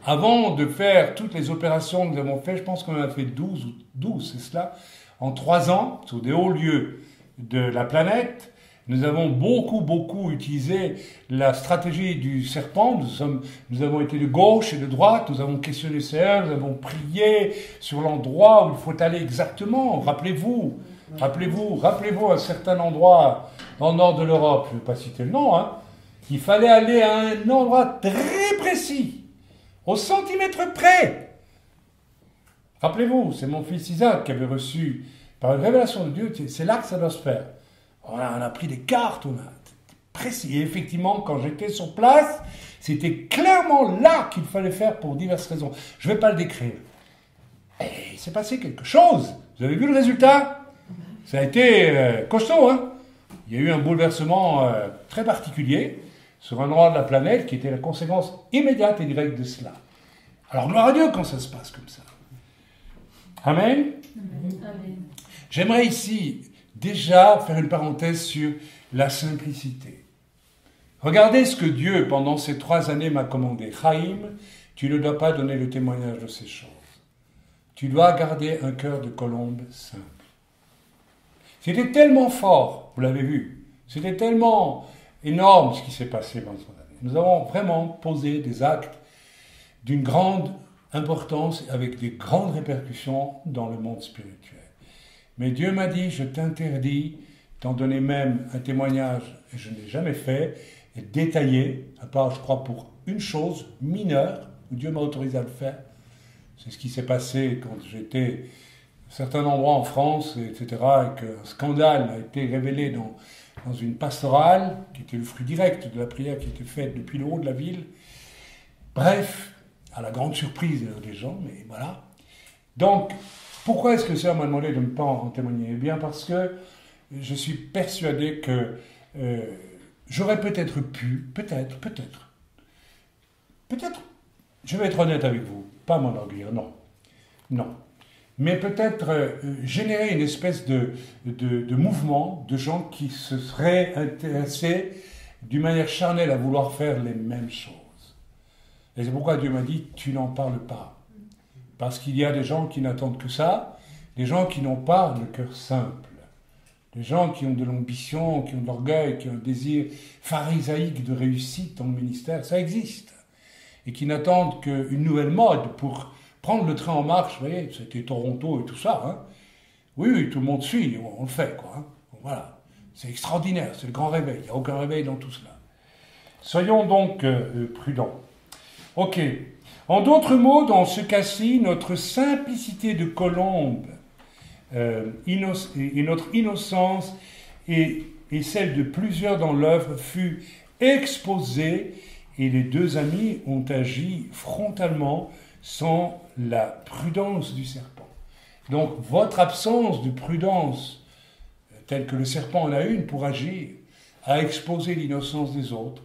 Avant de faire toutes les opérations que nous avons faites, je pense qu'on en a fait 12, c'est cela, en 3 ans, sur des hauts lieux de la planète. Nous avons beaucoup utilisé la stratégie du serpent. Nous avons été de gauche et de droite. Nous avons questionné le Seigneur. Nous avons prié sur l'endroit où il faut aller exactement. Rappelez-vous un certain endroit dans le nord de l'Europe. Je ne vais pas citer le nom. Il fallait aller à un endroit très précis, au centimètre près. Rappelez-vous, c'est mon fils Isaac qui avait reçu par une révélation de Dieu. C'est là que ça doit se faire. On a pris des cartes, on a précis. Et effectivement, quand j'étais sur place, c'était clairement là qu'il fallait faire pour diverses raisons. Je ne vais pas le décrire. Et il s'est passé quelque chose. Vous avez vu le résultat? Ça a été costaud, hein? Il y a eu un bouleversement très particulier sur un endroit de la planète qui était la conséquence immédiate et directe de cela. Alors, gloire à Dieu quand ça se passe comme ça. Amen. Amen. J'aimerais ici déjà faire une parenthèse sur la simplicité. Regardez ce que Dieu, pendant ces 3 années, m'a commandé. Chaim, tu ne dois pas donner le témoignage de ces choses. Tu dois garder un cœur de colombe simple. C'était tellement fort, vous l'avez vu, c'était tellement énorme ce qui s'est passé pendant cette année. Nous avons vraiment posé des actes d'une grande importance avec des grandes répercussions dans le monde spirituel. Mais Dieu m'a dit, je t'interdis d'en donner même un témoignage, et je ne l'ai jamais fait, et détaillé, à part, je crois, pour une chose mineure, où Dieu m'a autorisé à le faire. C'est ce qui s'est passé quand j'étais à certains endroits en France, etc., et qu'un scandale a été révélé dans une pastorale, qui était le fruit direct de la prière qui était faite depuis le haut de la ville. Bref, à la grande surprise des gens, mais voilà. Donc, pourquoi est-ce que le Seigneur m'a demandé de ne pas en témoigner? Eh bien, parce que je suis persuadé que j'aurais peut-être pu, peut-être, je vais être honnête avec vous, pas m'enorgueillir, non. Mais peut-être générer une espèce de mouvement de gens qui se seraient intéressés d'une manière charnelle à vouloir faire les mêmes choses. Et c'est pourquoi Dieu m'a dit, tu n'en parles pas. Parce qu'il y a des gens qui n'attendent que ça, des gens qui n'ont pas le cœur simple, des gens qui ont de l'ambition, qui ont de l'orgueil, qui ont un désir pharisaïque de réussite dans le ministère, ça existe. Et qui n'attendent qu'une nouvelle mode pour prendre le train en marche, vous voyez, c'était Toronto et tout ça, hein. Oui, tout le monde suit, on le fait, quoi. Hein. Voilà, c'est extraordinaire, c'est le grand réveil, il n'y a aucun réveil dans tout cela. Soyons donc prudents. Ok. En d'autres mots, dans ce cas-ci, notre simplicité de colombe et notre innocence et celle de plusieurs dans l'œuvre fut exposée et les 2 amis ont agi frontalement sans la prudence du serpent. Donc votre absence de prudence, telle que le serpent en a une pour agir, a exposé l'innocence des autres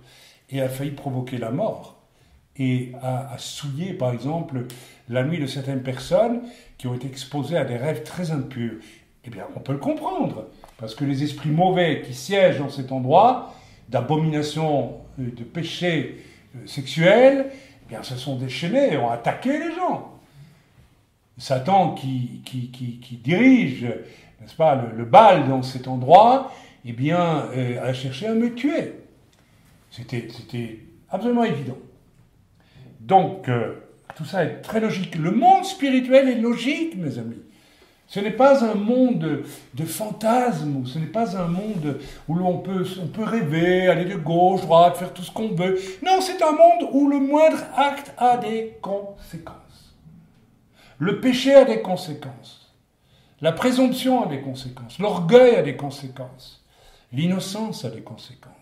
et a failli provoquer la mort. Et à souiller, par exemple, la nuit de certaines personnes qui ont été exposées à des rêves très impurs. Eh bien, on peut le comprendre, parce que les esprits mauvais qui siègent dans cet endroit, d'abomination, de péché sexuel, eh bien, se sont déchaînés et ont attaqué les gens. Satan qui dirige, n'est-ce pas, le bal dans cet endroit, eh bien, a cherché à me tuer. C'était absolument évident. Donc, tout ça est très logique. Le monde spirituel est logique, mes amis. Ce n'est pas un monde de fantasmes, ce n'est pas un monde où on peut rêver, aller de gauche, droite, faire tout ce qu'on veut. Non, c'est un monde où le moindre acte a des conséquences. Le péché a des conséquences. La présomption a des conséquences. L'orgueil a des conséquences. L'innocence a des conséquences.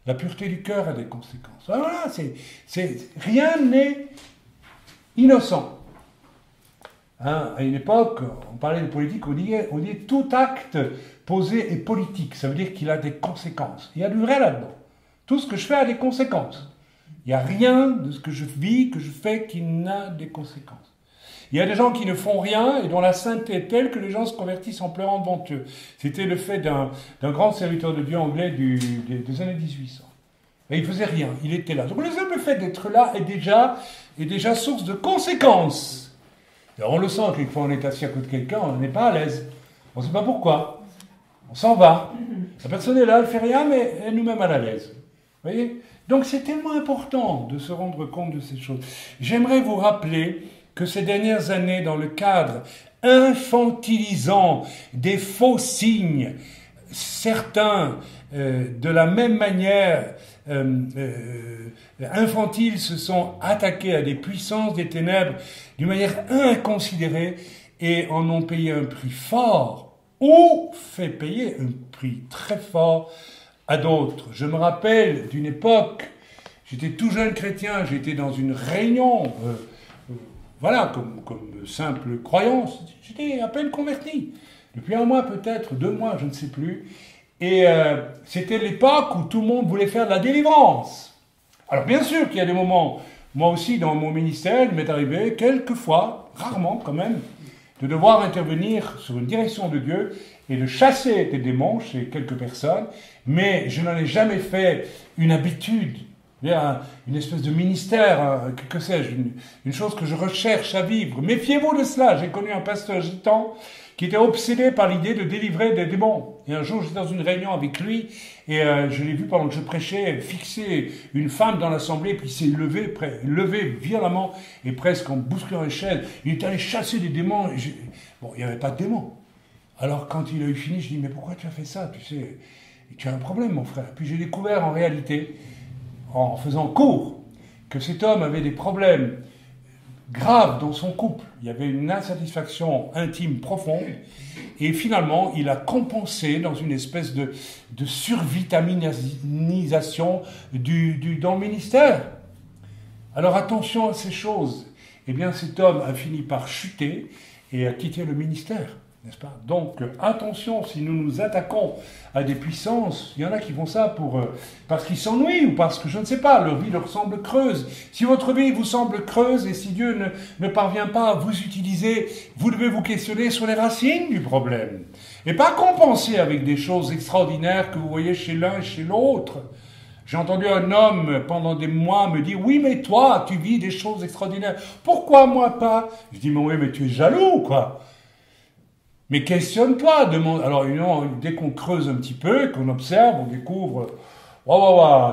La pureté du cœur a des conséquences. Voilà, rien n'est innocent. Hein, à une époque, on parlait de politique, on disait tout acte posé est politique. Ça veut dire qu'il a des conséquences. Il y a du vrai là-dedans. Tout ce que je fais a des conséquences. Il n'y a rien de ce que je vis, que je fais, qui n'a des conséquences. Il y a des gens qui ne font rien et dont la sainteté est telle que les gens se convertissent en pleurant devant eux. C'était le fait d'un grand serviteur de Dieu anglais des années 1800. Et il faisait rien, il était là. Donc le simple fait d'être là est déjà source de conséquences. Alors on le sent, quelquefois on est assis à côté de quelqu'un, on n'est pas à l'aise. On ne sait pas pourquoi. On s'en va. La personne est là, elle ne fait rien, mais elle est nous-mêmes à l'aise. Vous voyez ? Donc c'est tellement important de se rendre compte de ces choses. J'aimerais vous rappeler que ces dernières années, dans le cadre infantilisant des faux signes, certains, de la même manière, infantiles, se sont attaqués à des puissances des ténèbres d'une manière inconsidérée et en ont payé un prix fort ou fait payer un prix très fort à d'autres. Je me rappelle d'une époque, j'étais tout jeune chrétien, j'étais dans une réunion, voilà, comme simple croyance, j'étais à peine converti, depuis 1 mois peut-être, 2 mois, je ne sais plus, et c'était l'époque où tout le monde voulait faire de la délivrance. Alors bien sûr qu'il y a des moments, moi aussi dans mon ministère, il m'est arrivé quelquefois, rarement quand même, de devoir intervenir sur une direction de Dieu et de chasser des démons chez quelques personnes, mais je n'en ai jamais fait une habitude, une espèce de ministère, que sais-je, une chose que je recherche à vivre. Méfiez-vous de cela. J'ai connu un pasteur gitan qui était obsédé par l'idée de délivrer des démons. Et un jour, j'étais dans une réunion avec lui, et je l'ai vu pendant que je prêchais fixer une femme dans l'assemblée, puis il s'est levé violemment, et presque en bousculant les chaises. Il est allé chasser des démons. Bon, il n'y avait pas de démons. Alors, quand il a eu fini, je dis, mais pourquoi tu as fait ça? Tu sais, tu as un problème, mon frère. Puis j'ai découvert en réalité, en faisant court, que cet homme avait des problèmes graves dans son couple. Il y avait une insatisfaction intime profonde, et finalement, il a compensé dans une espèce de survitaminisation dans le ministère. Alors attention à ces choses. Eh bien, cet homme a fini par chuter et a quitté le ministère. N'est-ce pas? Donc, attention, si nous nous attaquons à des puissances, il y en a qui font ça parce qu'ils s'ennuient ou parce que, je ne sais pas, leur vie leur semble creuse. Si votre vie vous semble creuse et si Dieu ne parvient pas à vous utiliser, vous devez vous questionner sur les racines du problème. Et pas compenser avec des choses extraordinaires que vous voyez chez l'un et chez l'autre. J'ai entendu un homme pendant des mois me dire « Oui, mais toi, tu vis des choses extraordinaires. Pourquoi moi pas ?» Je dis « Mais oui, mais tu es jaloux, quoi. » Mais questionne-toi, demande. Alors, dès qu'on creuse un petit peu, qu'on observe, on découvre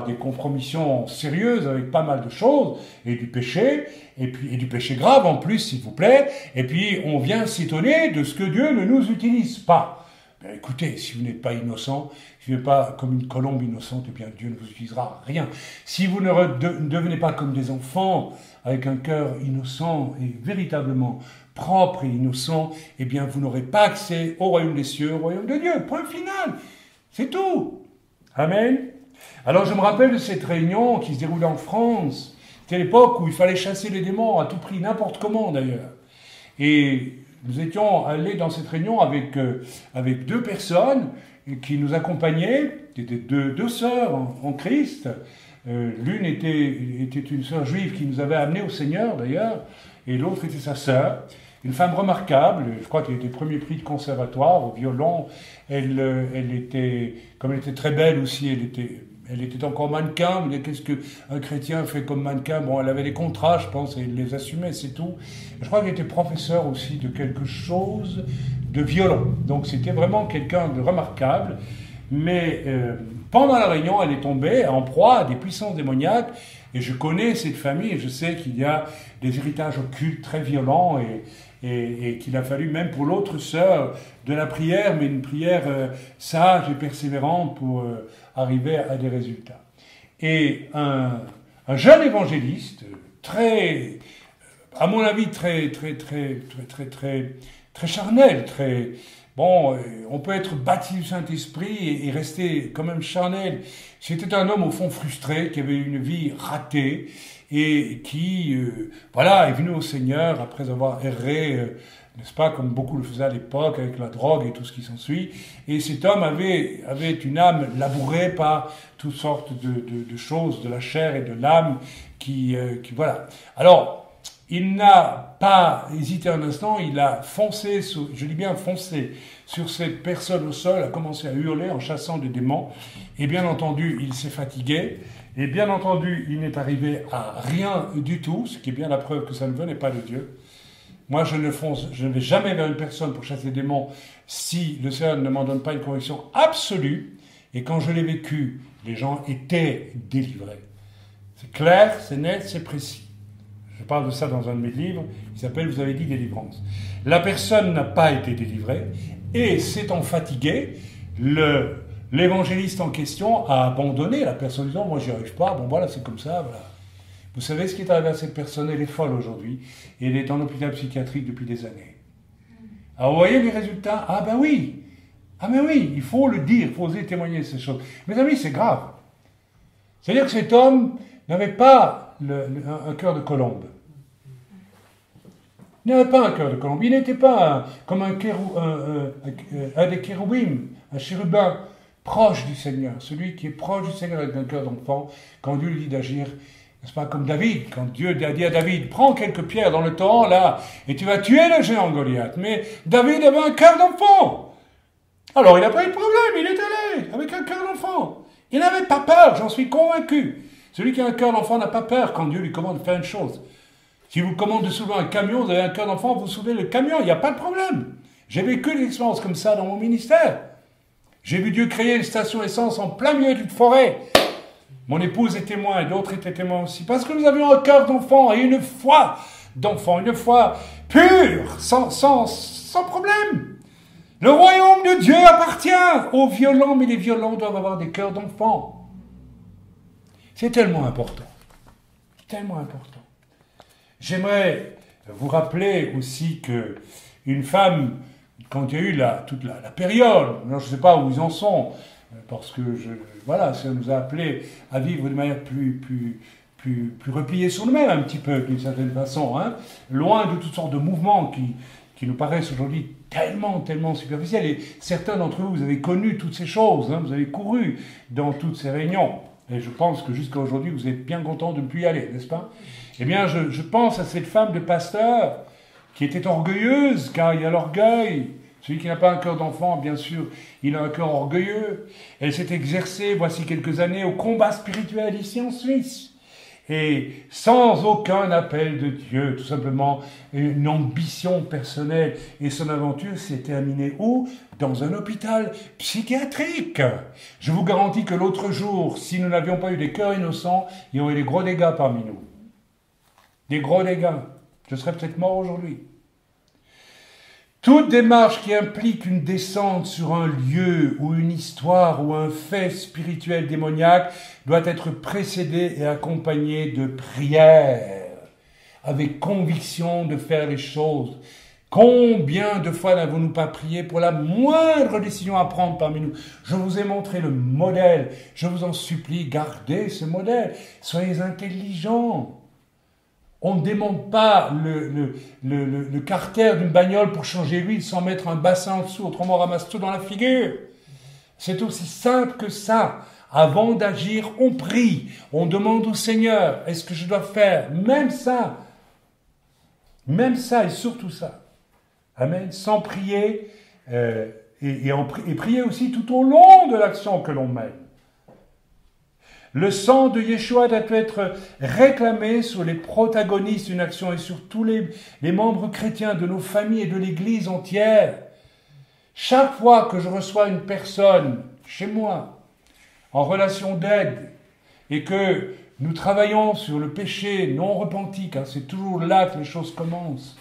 des compromissions sérieuses avec pas mal de choses, et du péché, et du péché grave en plus, s'il vous plaît, et puis on vient s'étonner de ce que Dieu ne nous utilise pas. Ben, écoutez, si vous n'êtes pas innocent, si vous n'êtes pas comme une colombe innocente, eh bien Dieu ne vous utilisera rien. Si vous ne devenez pas comme des enfants, avec un cœur innocent et véritablement propre et innocent, eh bien vous n'aurez pas accès au royaume des cieux, au royaume de Dieu. Point final. C'est tout. Amen. Alors je me rappelle de cette réunion qui se déroulait en France. C'était l'époque où il fallait chasser les démons à tout prix, n'importe comment d'ailleurs. Et nous étions allés dans cette réunion avec 2 personnes qui nous accompagnaient, c'était deux sœurs en Christ. L'une était une sœur juive qui nous avait amenés au Seigneur d'ailleurs, et l'autre était sa sœur. Une femme remarquable, je crois qu'elle était premier prix de conservatoire au violon. Elle était, comme elle était très belle aussi, elle était encore mannequin. Mais qu'est-ce qu'un chrétien fait comme mannequin? Bon, elle avait des contrats, je pense, et elle les assumait, c'est tout. Je crois qu'elle était professeure aussi de quelque chose de violon. Donc c'était vraiment quelqu'un de remarquable. Mais pendant la réunion, elle est tombée en proie à des puissances démoniaques. Et je connais cette famille et je sais qu'il y a des héritages occultes très violents et qu'il a fallu même pour l'autre sœur de la prière, mais une prière sage et persévérante pour arriver à des résultats. Et un jeune évangéliste, très, à mon avis, très charnel, bon, on peut être baptisé du Saint-Esprit et rester quand même charnel. C'était un homme au fond frustré, qui avait une vie ratée et qui, voilà, est venu au Seigneur après avoir erré, n'est-ce pas, comme beaucoup le faisaient à l'époque, avec la drogue et tout ce qui s'ensuit. Et cet homme avait une âme labourée par toutes sortes de choses, de la chair et de l'âme, qui voilà. Alors, il n'a pas hésité un instant, il a foncé, je dis bien foncé, sur cette personne au sol, a commencé à hurler en chassant des démons. Et bien entendu, il s'est fatigué. Et bien entendu, il n'est arrivé à rien du tout, ce qui est bien la preuve que ça ne venait pas de Dieu. Moi, je ne vais jamais vers une personne pour chasser des démons si le Seigneur ne m'en donne pas une conviction absolue. Et quand je l'ai vécu, les gens étaient délivrés. C'est clair, c'est net, c'est précis. Je parle de ça dans un de mes livres, il s'appelle « Vous avez dit délivrance ». La personne n'a pas été délivrée, et s'étant fatigué, l'évangéliste en question a abandonné la personne disant « Moi, j'y arrive pas, bon voilà, c'est comme ça, voilà ». Vous savez ce qui est arrivé à cette personne? Elle est folle aujourd'hui, et elle est en hôpital psychiatrique depuis des années. Alors, vous voyez les résultats? Ah ben oui, il faut le dire, il faut oser témoigner de ces choses. Mes amis, c'est grave. C'est-à-dire que cet homme n'avait pas un cœur de colombe. Il n'avait pas un cœur de colombe. Il n'était pas comme un des kéroubim, un chérubin proche du Seigneur. Celui qui est proche du Seigneur avec un cœur d'enfant, quand Dieu lui dit d'agir, n'est-ce pas, comme David, quand Dieu a dit à David, prends quelques pierres dans le torrent là, et tu vas tuer le géant Goliath. Mais David avait un cœur d'enfant. Alors il n'a pas eu de problème, il est allé avec un cœur d'enfant. Il n'avait pas peur, j'en suis convaincu. Celui qui a un cœur d'enfant n'a pas peur quand Dieu lui commande de faire une chose. Si vous commande de soulever un camion, vous avez un cœur d'enfant, vous soulevez le camion, il n'y a pas de problème. J'ai vécu des expériences comme ça dans mon ministère. J'ai vu Dieu créer une station essence en plein milieu d'une forêt. Mon épouse est témoin et d'autres étaient témoins aussi. Parce que nous avions un cœur d'enfant et une foi d'enfant, une foi pure, sans problème. Le royaume de Dieu appartient aux violents, mais les violents doivent avoir des cœurs d'enfant. C'est tellement important. Tellement important. J'aimerais vous rappeler aussi que une femme, quand il y a eu toute la période, je ne sais pas où ils en sont, parce que voilà, ça nous a appelés à vivre de manière plus repliée sur nous-mêmes un petit peu, d'une certaine façon, hein, loin de toutes sortes de mouvements qui nous paraissent aujourd'hui tellement superficiels. Et certains d'entre vous avez connu toutes ces choses, hein, vous avez couru dans toutes ces réunions. Et je pense que jusqu'à aujourd'hui, vous êtes bien content de ne plus y aller, n'est-ce pas? Eh bien, je pense à cette femme de pasteur qui était orgueilleuse, car il y a l'orgueil. Celui qui n'a pas un cœur d'enfant, bien sûr, il a un cœur orgueilleux. Elle s'est exercée, voici quelques années, au combat spirituel ici en Suisse. Et sans aucun appel de Dieu, tout simplement une ambition personnelle. Et son aventure s'est terminée où? Dans un hôpital psychiatrique. Je vous garantis que l'autre jour, si nous n'avions pas eu des cœurs innocents, il y aurait des gros dégâts parmi nous. Des gros dégâts. Je serais peut-être mort aujourd'hui. Toute démarche qui implique une descente sur un lieu ou une histoire ou un fait spirituel démoniaque doit être précédée et accompagnée de prières, avec conviction de faire les choses. Combien de fois n'avons-nous pas prié pour la moindre décision à prendre parmi nous? Je vous ai montré le modèle. Je vous en supplie, gardez ce modèle. Soyez intelligents. On ne démonte pas le carter d'une bagnole pour changer l'huile sans mettre un bassin en dessous, autrement on ramasse tout dans la figure. C'est aussi simple que ça. Avant d'agir, on prie, on demande au Seigneur, est-ce que je dois faire? Même ça et surtout ça. Amen. Sans prier et prier aussi tout au long de l'action que l'on mène. Le sang de Yeshua doit être réclamé sur les protagonistes d'une action et sur tous les membres chrétiens de nos familles et de l'Église entière. Chaque fois que je reçois une personne chez moi en relation d'aide et que nous travaillons sur le péché non repenti, car c'est toujours là que les choses commencent,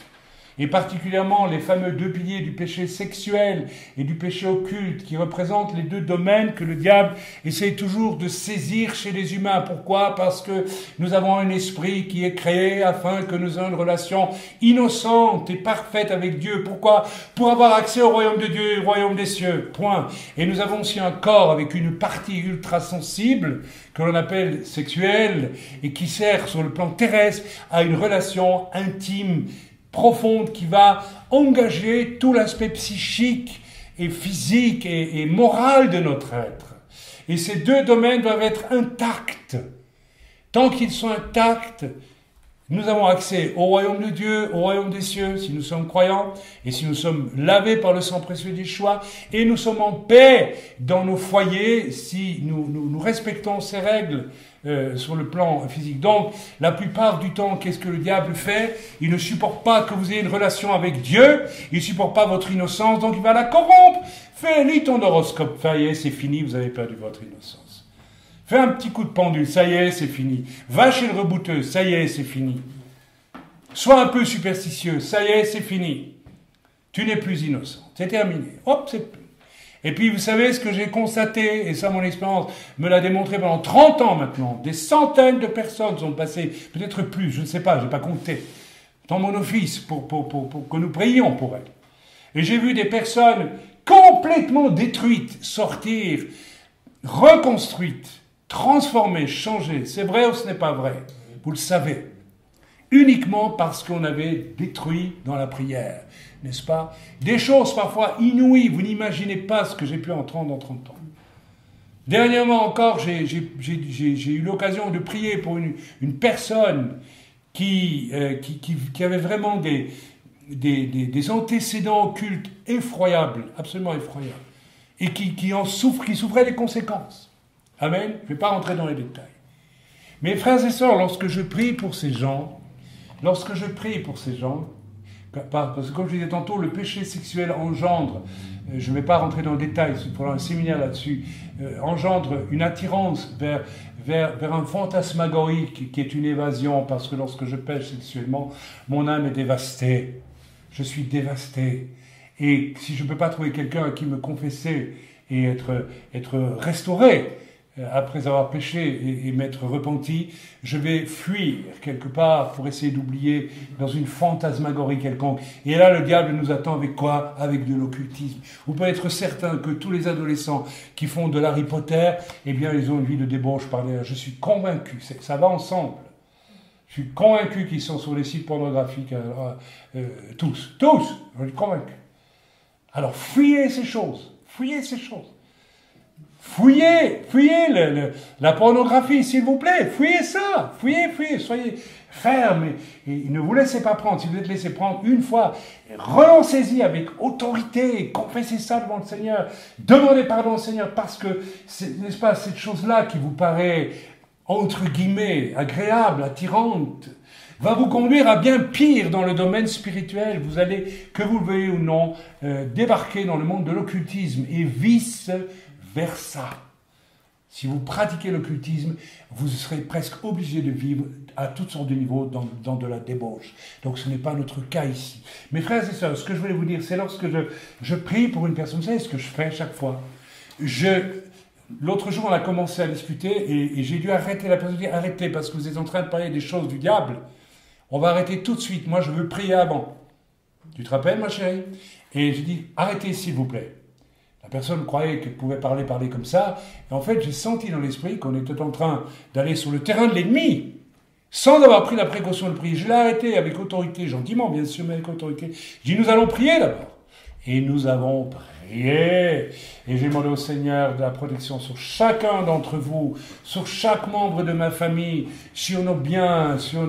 et particulièrement les fameux 2 piliers du péché sexuel et du péché occulte, qui représentent les 2 domaines que le diable essaie toujours de saisir chez les humains. Pourquoi? Parce que nous avons un esprit qui est créé afin que nous ayons une relation innocente et parfaite avec Dieu. Pourquoi? Pour avoir accès au royaume de Dieu et au royaume des cieux. Point. Et nous avons aussi un corps avec une partie ultra sensible que l'on appelle sexuelle et qui sert sur le plan terrestre à une relation intime profonde qui va engager tout l'aspect psychique et physique et moral de notre être. Et ces 2 domaines doivent être intacts. Tant qu'ils sont intacts, nous avons accès au royaume de Dieu, au royaume des cieux, si nous sommes croyants, et si nous sommes lavés par le sang précieux d'Yeshua, et nous sommes en paix dans nos foyers, si nous respectons ces règles sur le plan physique. Donc, la plupart du temps, qu'est-ce que le diable fait? Il ne supporte pas que vous ayez une relation avec Dieu, il ne supporte pas votre innocence, donc il va la corrompre. Lis ton horoscope, ça y est, c'est fini, vous avez perdu votre innocence. Fais un petit coup de pendule, ça y est, c'est fini. Va chez le rebouteux, ça y est, c'est fini. Sois un peu superstitieux, ça y est, c'est fini. Tu n'es plus innocent, c'est terminé. Hop, c'est plus. Et puis, vous savez, ce que j'ai constaté, et ça, mon expérience me l'a démontré pendant 30 ans maintenant, des centaines de personnes sont passées, peut-être plus, je ne sais pas, je n'ai pas compté, dans mon office pour que nous prions pour elles. Et j'ai vu des personnes complètement détruites sortir, reconstruites, transformées, changées. C'est vrai ou ce n'est pas vrai? Vous le savez. Uniquement parce qu'on avait détruit dans la prière, n'est-ce pas? Des choses parfois inouïes, vous n'imaginez pas ce que j'ai pu entendre en 30 ans. Dernièrement encore, j'ai eu l'occasion de prier pour une personne qui avait vraiment des antécédents occultes effroyables, absolument effroyables, et qui souffrait des conséquences. Amen. Je ne vais pas rentrer dans les détails. Mes frères et sœurs, lorsque je prie pour ces gens, parce que comme je disais tantôt, le péché sexuel engendre, je ne vais pas rentrer dans le détail, il faudra un séminaire là-dessus, engendre une attirance vers un fantasmagorie qui est une évasion, parce que lorsque je pêche sexuellement, mon âme est dévastée. Je suis dévasté. Et si je ne peux pas trouver quelqu'un à qui me confesser et être restauré, après avoir péché et m'être repenti, je vais fuir quelque part pour essayer d'oublier dans une fantasmagorie quelconque. Et là, le diable nous attend avec quoi? Avec de l'occultisme. Vous pouvez être certain que tous les adolescents qui font de l'Harry Potter, eh bien, ils ont une vie de débauche par derrière. Je suis convaincu, ça va ensemble. Je suis convaincu qu'ils sont sur les sites pornographiques, tous, je suis convaincu. Alors, fuyez ces choses. Fouillez la pornographie, s'il vous plaît. Fouillez ça. Fouillez. Soyez ferme et ne vous laissez pas prendre. Si vous êtes laissé prendre une fois, relancez-y avec autorité. Confessez ça devant le Seigneur. Demandez pardon au Seigneur parce que, n'est-ce pas, cette chose-là qui vous paraît, entre guillemets, agréable, attirante, va vous conduire à bien pire dans le domaine spirituel. Vous allez, que vous le veuillez ou non, débarquer dans le monde de l'occultisme et vice-versa. Si vous pratiquez l'occultisme, vous serez presque obligé de vivre à toutes sortes de niveaux dans de la débauche. Donc ce n'est pas notre cas ici. Mes frères et sœurs, ce que je voulais vous dire, c'est lorsque je prie pour une personne, vous savez ce que je fais chaque fois? L'autre jour, on a commencé à discuter et j'ai dû arrêter. La personne dit arrêtez parce que vous êtes en train de parler des choses du diable. On va arrêter tout de suite. Moi, je veux prier avant. Tu te rappelles, ma chérie? Et j'ai dit arrêtez, s'il vous plaît. La personne croyait qu'elle pouvait parler comme ça. Et en fait, j'ai senti dans l'esprit qu'on était en train d'aller sur le terrain de l'ennemi, sans avoir pris la précaution de prier. Je l'ai arrêté avec autorité, gentiment, bien sûr, mais avec autorité. J'ai dit, nous allons prier d'abord. Et nous avons prié. Et j'ai demandé au Seigneur de la protection sur chacun d'entre vous, sur chaque membre de ma famille, sur nos biens, sur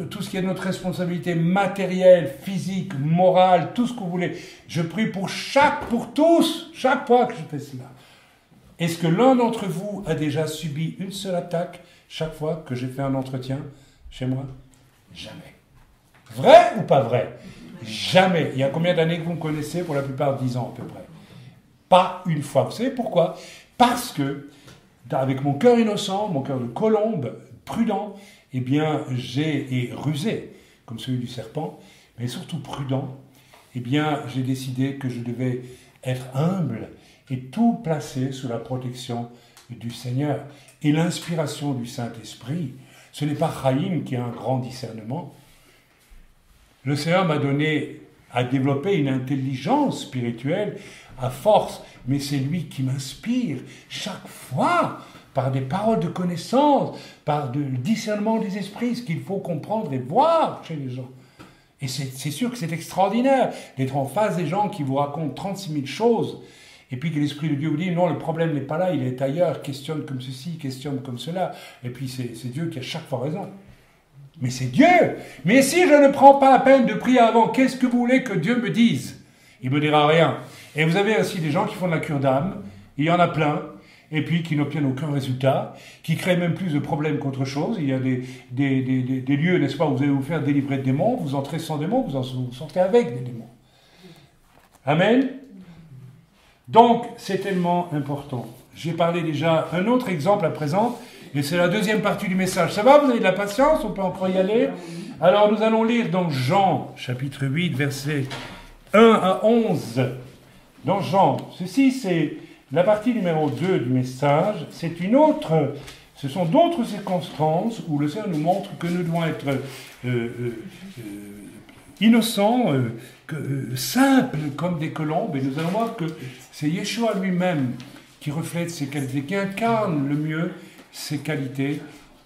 tout ce qui est notre responsabilité matérielle, physique, morale, tout ce que vous voulez. Je prie pour tous, chaque fois que je fais cela. Est-ce que l'un d'entre vous a déjà subi une seule attaque chaque fois que j'ai fait un entretien chez moi? Jamais. Vrai ou pas vrai? Jamais. Il y a combien d'années que vous me connaissez? Pour la plupart, 10 ans à peu près. Pas une fois. Vous savez pourquoi? Parce que, avec mon cœur innocent, mon cœur de colombe, prudent, eh bien, et rusé, comme celui du serpent, mais surtout prudent, eh bien, j'ai décidé que je devais être humble et tout placer sous la protection du Seigneur et l'inspiration du Saint-Esprit. Ce n'est pas Chaim qui a un grand discernement. Le Seigneur m'a donné à développer une intelligence spirituelle à force, mais c'est lui qui m'inspire chaque fois par des paroles de connaissance, par le discernement des esprits, ce qu'il faut comprendre et voir chez les gens. Et c'est sûr que c'est extraordinaire d'être en face des gens qui vous racontent 36 000 choses, et puis que l'Esprit de Dieu vous dit, non, le problème n'est pas là, il est ailleurs, questionne comme ceci, questionne comme cela, et puis c'est Dieu qui a chaque fois raison. Mais c'est Dieu. Mais si je ne prends pas la peine de prier avant, qu'est-ce que vous voulez que Dieu me dise? Il ne me dira rien. Et vous avez ainsi des gens qui font de la cure d'âme, il y en a plein, et puis qui n'obtiennent aucun résultat, qui créent même plus de problèmes qu'autre chose. Il y a des lieux, n'est-ce pas, où vous allez vous faire délivrer de démons, vous entrez sans démons, vous sortez avec des démons. Amen. Donc, c'est tellement important. J'ai parlé déjà un autre exemple à présent, et c'est la deuxième partie du message. Ça va, vous avez de la patience, on peut encore y aller. Alors, nous allons lire dans Jean, chapitre 8, versets 1 à 11. Dans Jean, ceci c'est la partie numéro 2 du message. C'est une autre, ce sont d'autres circonstances où le Seigneur nous montre que nous devons être innocents, simples comme des colombes. Et nous allons voir que c'est Yeshua lui-même qui reflète ces qualités, qui incarne le mieux ses qualités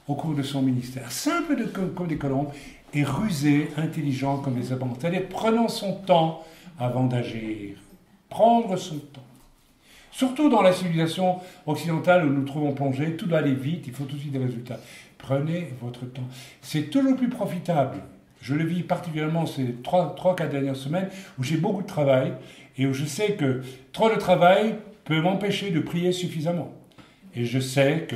au cours de son ministère. Simple comme des colombes et rusé, intelligent comme des serpents. C'est-à-dire prenant son temps avant d'agir. Prendre son temps. Surtout dans la civilisation occidentale où nous nous trouvons plongés, tout doit aller vite, il faut tout de suite des résultats. Prenez votre temps. C'est toujours plus profitable. Je le vis particulièrement ces 3-4 dernières semaines où j'ai beaucoup de travail et où je sais que trop de travail peut m'empêcher de prier suffisamment. Et je sais que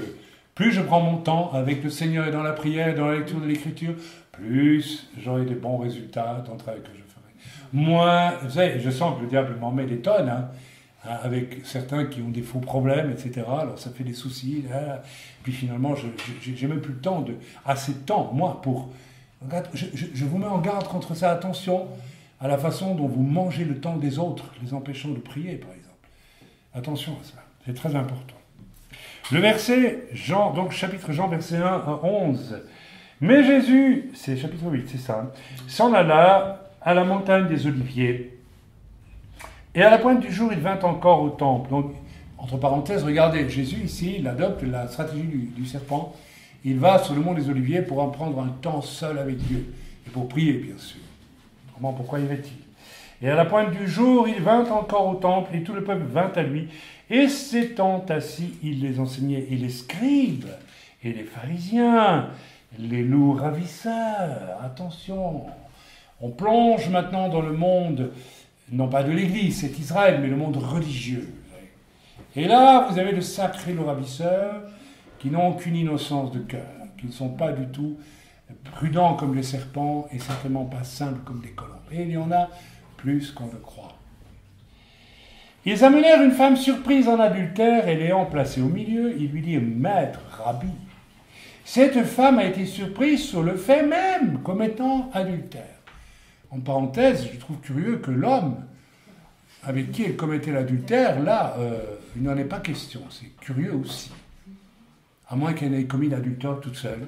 plus je prends mon temps avec le Seigneur et dans la prière et dans la lecture de l'Écriture, plus j'aurai de bons résultats dans le travail que je ferai. Moins, vous savez, je sens que le diable m'en met des tonnes, avec certains qui ont des faux problèmes, etc. Alors ça fait des soucis. Puis finalement, j'ai même plus le temps, assez de temps, moi, pour... Regarde, je vous mets en garde contre ça. Attention à la façon dont vous mangez le temps des autres, les empêchant de prier, par exemple. Attention à ça, c'est très important. Le verset, chapitre Jean, verset 1 à 11. Mais Jésus, c'est chapitre 8, c'est ça, s'en alla à la montagne des Oliviers. Et à la pointe du jour, il vint encore au temple. Donc, entre parenthèses, regardez, Jésus ici, il adopte la stratégie du serpent. Il va sur le mont des Oliviers pour en prendre un temps seul avec Dieu. Et pour prier, bien sûr. Comment, pourquoi irait-il? Et à la pointe du jour, il vint encore au temple, et tout le peuple vint à lui. Et s'étant assis, il les enseignait. Et les scribes, et les pharisiens, les loups ravisseurs. Attention, on plonge maintenant dans le monde, non pas de l'Église, c'est Israël, mais le monde religieux. Et là, vous avez le sacré loup ravisseur, qui n'ont aucune innocence de cœur, qui ne sont pas du tout prudents comme les serpents et certainement pas simples comme des colombes. Et il y en a plus qu'on le croit. Ils amenèrent une femme surprise en adultère et l'ayant placée au milieu, ils lui dirent « Maître, Rabbi ». Cette femme a été surprise sur le fait même comme étant adultère. En parenthèse, je trouve curieux que l'homme avec qui elle commettait l'adultère, là, il n'en est pas question. C'est curieux aussi. À moins qu'elle ait commis l'adultère toute seule.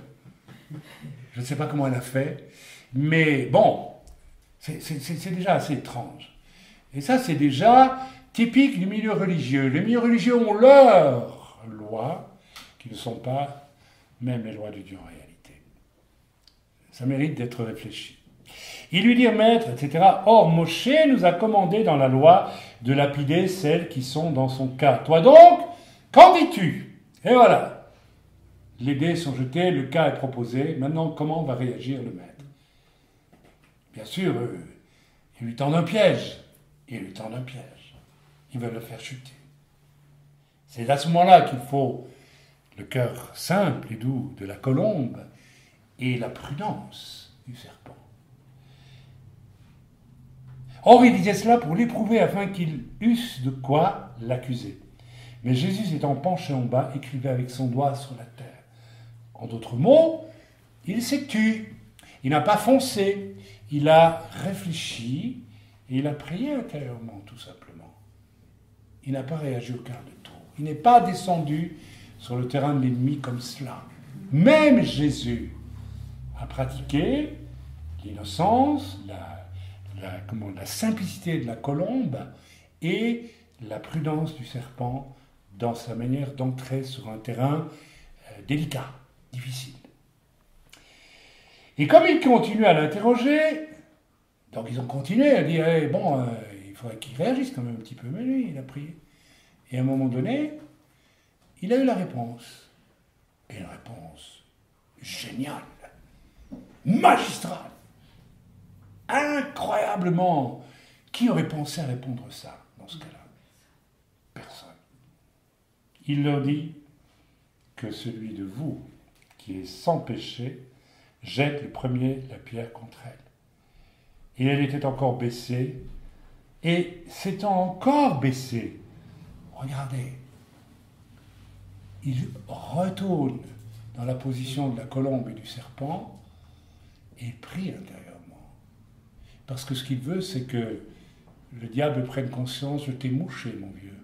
Je ne sais pas comment elle a fait. Mais bon, c'est déjà assez étrange. Et ça, c'est déjà typique du milieu religieux. Les milieux religieux ont leurs lois, qui ne sont pas même les lois de Dieu en réalité. Ça mérite d'être réfléchi. Ils lui dirent, maître, etc. Or, Moshe nous a commandé dans la loi de lapider celles qui sont dans son cas. Toi donc, qu'en dis-tu? Et voilà. Les dés sont jetés, le cas est proposé. Maintenant, comment va réagir le maître? Bien sûr, ils lui tendent un piège. Ils lui tendent un piège. Ils veulent le faire chuter. C'est à ce moment-là qu'il faut le cœur simple et doux de la colombe et la prudence du serpent. Or, il disait cela pour l'éprouver afin qu'il eusse de quoi l'accuser. Mais Jésus, étant penché en bas, écrivait avec son doigt sur la terre. En d'autres mots, il s'est tu. Il n'a pas foncé. Il a réfléchi et il a prié intérieurement, tout simplement. Il n'a pas réagi au quart de tour. Il n'est pas descendu sur le terrain de l'ennemi comme cela. Même Jésus a pratiqué l'innocence, la simplicité de la colombe et la prudence du serpent dans sa manière d'entrer sur un terrain délicat, difficile. Et comme il continue à l'interroger, donc ils ont continué à dire il faudrait qu'il réagisse quand même un petit peu, mais lui, il a prié. Et à un moment donné, il a eu la réponse. Et une réponse géniale, magistrale, incroyablement. Qui aurait pensé à répondre ça dans ce cas-là? Personne. Il leur dit que celui de vous qui est sans péché jette le premier la pierre contre elle. Et elle était encore baissée, et s'étant encore baissée, regardez, il retourne dans la position de la colombe et du serpent et prie intérieurement. Parce que ce qu'il veut, c'est que le diable prenne conscience, je t'ai mouché, mon vieux.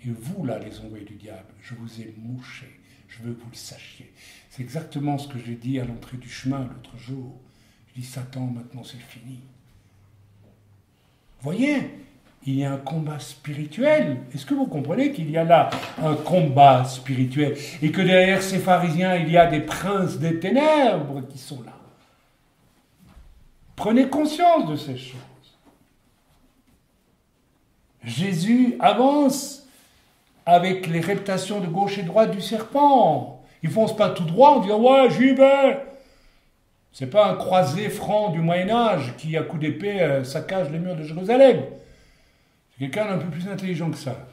Et vous, là, les envoyés du diable, je vous ai mouché. Je veux que vous le sachiez. C'est exactement ce que j'ai dit à l'entrée du chemin l'autre jour. Je dis, Satan, maintenant c'est fini. Voyez, il y a un combat spirituel. Est-ce que vous comprenez qu'il y a là un combat spirituel et que derrière ces pharisiens, il y a des princes des ténèbres qui sont là? Prenez conscience de ces choses. Jésus avance avec les reptations de gauche et de droite du serpent. Il ne fonce pas tout droit en disant « Ouais, j'y vais !» C'est pas un croisé franc du Moyen-Âge qui, à coup d'épée, saccage les murs de Jérusalem. C'est quelqu'un d'un peu plus intelligent que ça.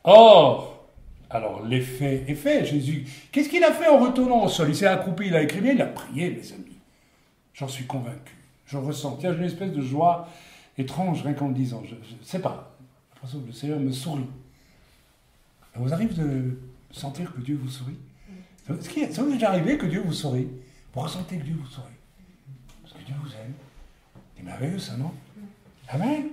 Or, alors l'effet est fait. Jésus, qu'est-ce qu'il a fait en retournant au sol? Il s'est accroupi, il a écrivé, il a prié, mes amis. J'en suis convaincu. Je ressens. Tiens, j'ai une espèce de joie étrange, rien qu'en le disant. Je ne sais pas. J'ai l'impression que le Seigneur me sourit. Ça vous arrive de sentir que Dieu vous sourit? Ça vous est déjà arrivé que Dieu vous sourit? Vous ressentez que Dieu vous sourit? Parce que Dieu vous aime. C'est merveilleux ça, non? Amen.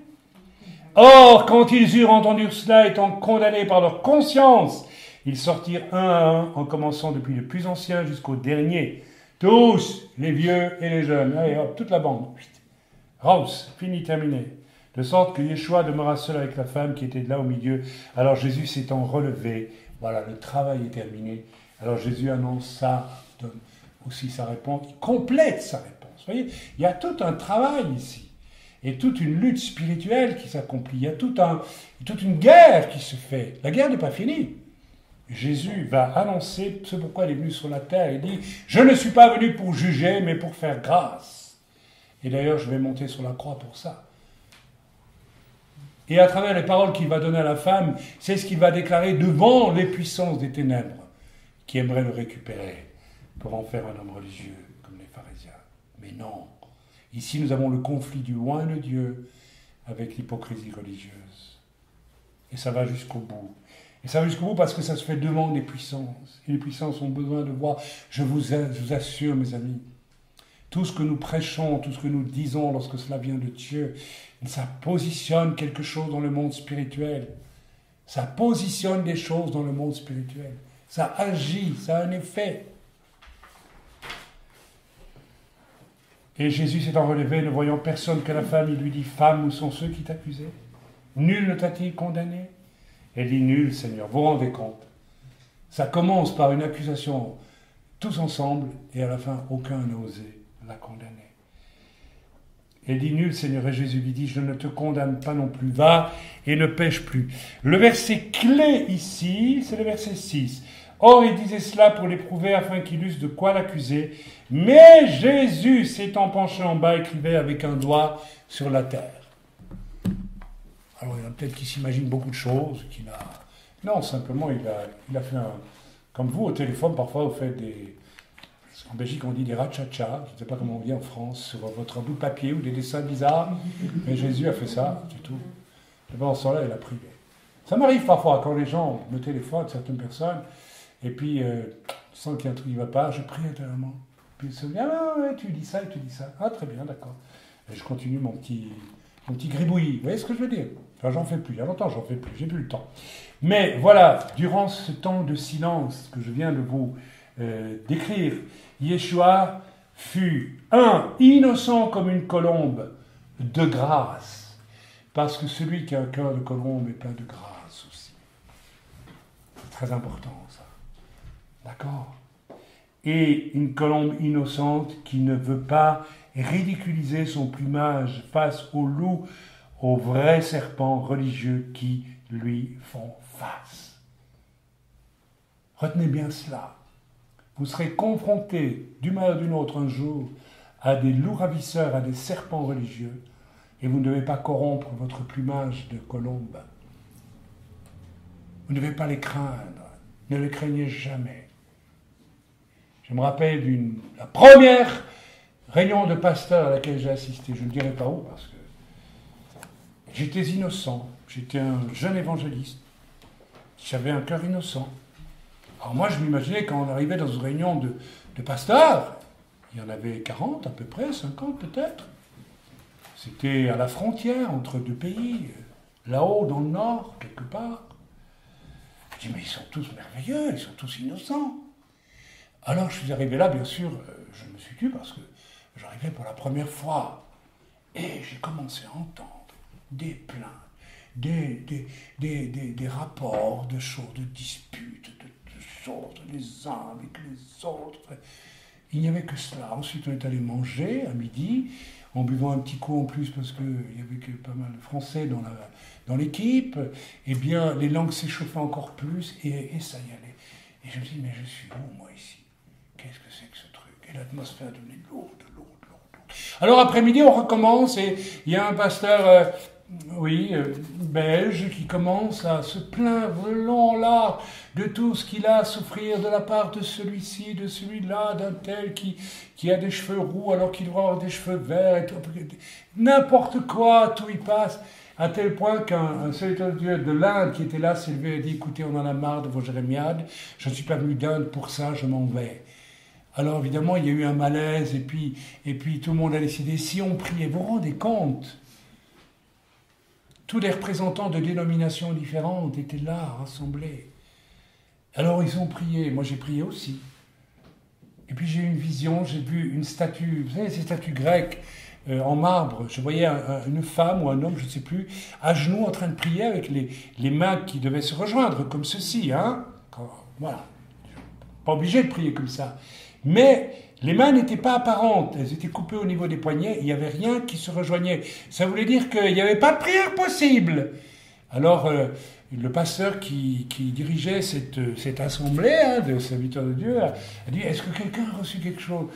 Or, quand ils eurent entendu cela, étant condamnés par leur conscience, ils sortirent un à un, en commençant depuis le plus ancien jusqu'au dernier. Tous, les vieux et les jeunes. Allez, hop, toute la bande. Rose, fini, terminé. De sorte que Yeshua demeura seul avec la femme qui était là au milieu. Alors Jésus s'étant relevé, voilà, le travail est terminé. Alors Jésus annonce ça, donne aussi sa réponse, il complète sa réponse. Vous voyez, il y a tout un travail ici, et toute une lutte spirituelle qui s'accomplit. Il y a toute une guerre qui se fait. La guerre n'est pas finie. Jésus va annoncer ce pourquoi il est venu sur la terre. Il dit, je ne suis pas venu pour juger, mais pour faire grâce. Et d'ailleurs, je vais monter sur la croix pour ça. Et à travers les paroles qu'il va donner à la femme, c'est ce qu'il va déclarer devant les puissances des ténèbres qui aimeraient le récupérer pour en faire un homme religieux comme les pharisiens. Mais non. Ici, nous avons le conflit du loin de Dieu avec l'hypocrisie religieuse. Et ça va jusqu'au bout. Et ça va jusqu'au bout parce que ça se fait devant les puissances. Et les puissances ont besoin de voir. Je vous assure, mes amis, tout ce que nous prêchons, tout ce que nous disons lorsque cela vient de Dieu, ça positionne quelque chose dans le monde spirituel. Ça positionne des choses dans le monde spirituel. Ça agit, ça a un effet. Et Jésus s'étant relevé, ne voyant personne que la femme, il lui dit, « Femme, où sont ceux qui t'accusaient? Nul ne t'a-t-il condamné ?» Elle dit, « Nul, Seigneur. » Vous vous rendez compte? Ça commence par une accusation tous ensemble, et à la fin, aucun n'a osé la condamner. Elle dit, « Nul, Seigneur. » Et Jésus lui dit, « Je ne te condamne pas non plus. Va et ne pêche plus. » Le verset clé ici, c'est le verset 6. Or, il disait cela pour l'éprouver afin qu'il eusse de quoi l'accuser. Mais Jésus, s'étant penché en bas, écrivait avec un doigt sur la terre. Alors, il y en a peut-être qui s'imaginent beaucoup de choses. Non, simplement, il a fait un... Comme vous, au téléphone, parfois, vous faites des... En Belgique, on dit des ratchacha. Je ne sais pas comment on dit en France, sur votre bout de papier ou des dessins bizarres. Mais Jésus a fait ça, c'est tout. Et pendant ce temps-là, il a prié. Ça m'arrive parfois, quand les gens me téléphonent, certaines personnes... Et puis, je sens qu'il y a un truc qui ne va pas, je prie intérieurement. Puis il se dit, ah ouais, tu dis ça et tu dis ça. Ah, très bien, d'accord. Et je continue mon petit gribouillis. Vous voyez ce que je veux dire? Enfin, j'en fais plus. Il y a longtemps, j'en fais plus. J'ai plus le temps. Mais voilà, durant ce temps de silence que je viens de vous décrire, Yeshua fut, innocent comme une colombe, de grâce. Parce que celui qui a un cœur de colombe est plein de grâce aussi. C'est très important, ça. D'accord? Et une colombe innocente qui ne veut pas ridiculiser son plumage face aux loups, aux vrais serpents religieux qui lui font face. Retenez bien cela. Vous serez confrontés d'une manière ou d'une autre un jour à des loups ravisseurs, à des serpents religieux, et vous ne devez pas corrompre votre plumage de colombe. Vous ne devez pas les craindre. Ne les craignez jamais. Je me rappelle la première réunion de pasteurs à laquelle j'ai assisté. Je ne dirai pas où parce que j'étais innocent. J'étais un jeune évangéliste. J'avais un cœur innocent. Alors moi, je m'imaginais quand on arrivait dans une réunion de pasteurs, il y en avait 40 à peu près, 50 peut-être. C'était à la frontière entre deux pays, là-haut dans le nord, quelque part. Je dis, mais ils sont tous merveilleux, ils sont tous innocents. Alors je suis arrivé là, bien sûr, je me suis tué parce que j'arrivais pour la première fois. Et j'ai commencé à entendre des plaintes, des rapports de choses, de disputes, de choses, les uns avec les autres. Il n'y avait que cela. Ensuite, on est allé manger à midi, en buvant un petit coup en plus parce qu'il y avait pas mal de Français dans l'équipe. Eh bien, les langues s'échauffaient encore plus et ça y allait. Et je me suis dit, mais je suis où, moi, ici? Qu'est-ce que c'est que ce truc? Et l'atmosphère devenait lourde. Alors, après-midi, on recommence et il y a un pasteur, belge, qui commence à se plaindre long là de tout ce qu'il a à souffrir de la part de celui-ci, de celui-là, d'un tel qui a des cheveux roux alors qu'il doit avoir des cheveux verts, et tout, n'importe quoi, tout y passe, à tel point qu'un serviteur de Dieu de l'Inde qui était là s'est levé et dit, écoutez, on en a marre de vos jérémiades, je ne suis pas venu d'Inde pour ça, je m'en vais. Alors évidemment, il y a eu un malaise, et puis tout le monde a décidé, si on priait, vous vous rendez compte? Tous les représentants de dénominations différentes étaient là, rassemblés. Alors ils ont prié, moi j'ai prié aussi. Et puis j'ai eu une vision, j'ai vu une statue, vous savez, ces statues grecques en marbre. Je voyais une femme ou un homme, je ne sais plus, à genoux en train de prier avec les mains qui devaient se rejoindre, comme ceci. Hein. Voilà. Pas obligé de prier comme ça. Mais les mains n'étaient pas apparentes, elles étaient coupées au niveau des poignets, il n'y avait rien qui se rejoignait. Ça voulait dire qu'il n'y avait pas de prière possible. Alors, le pasteur qui dirigeait cette assemblée de serviteurs de Dieu a dit, est-ce que quelqu'un a reçu quelque chose?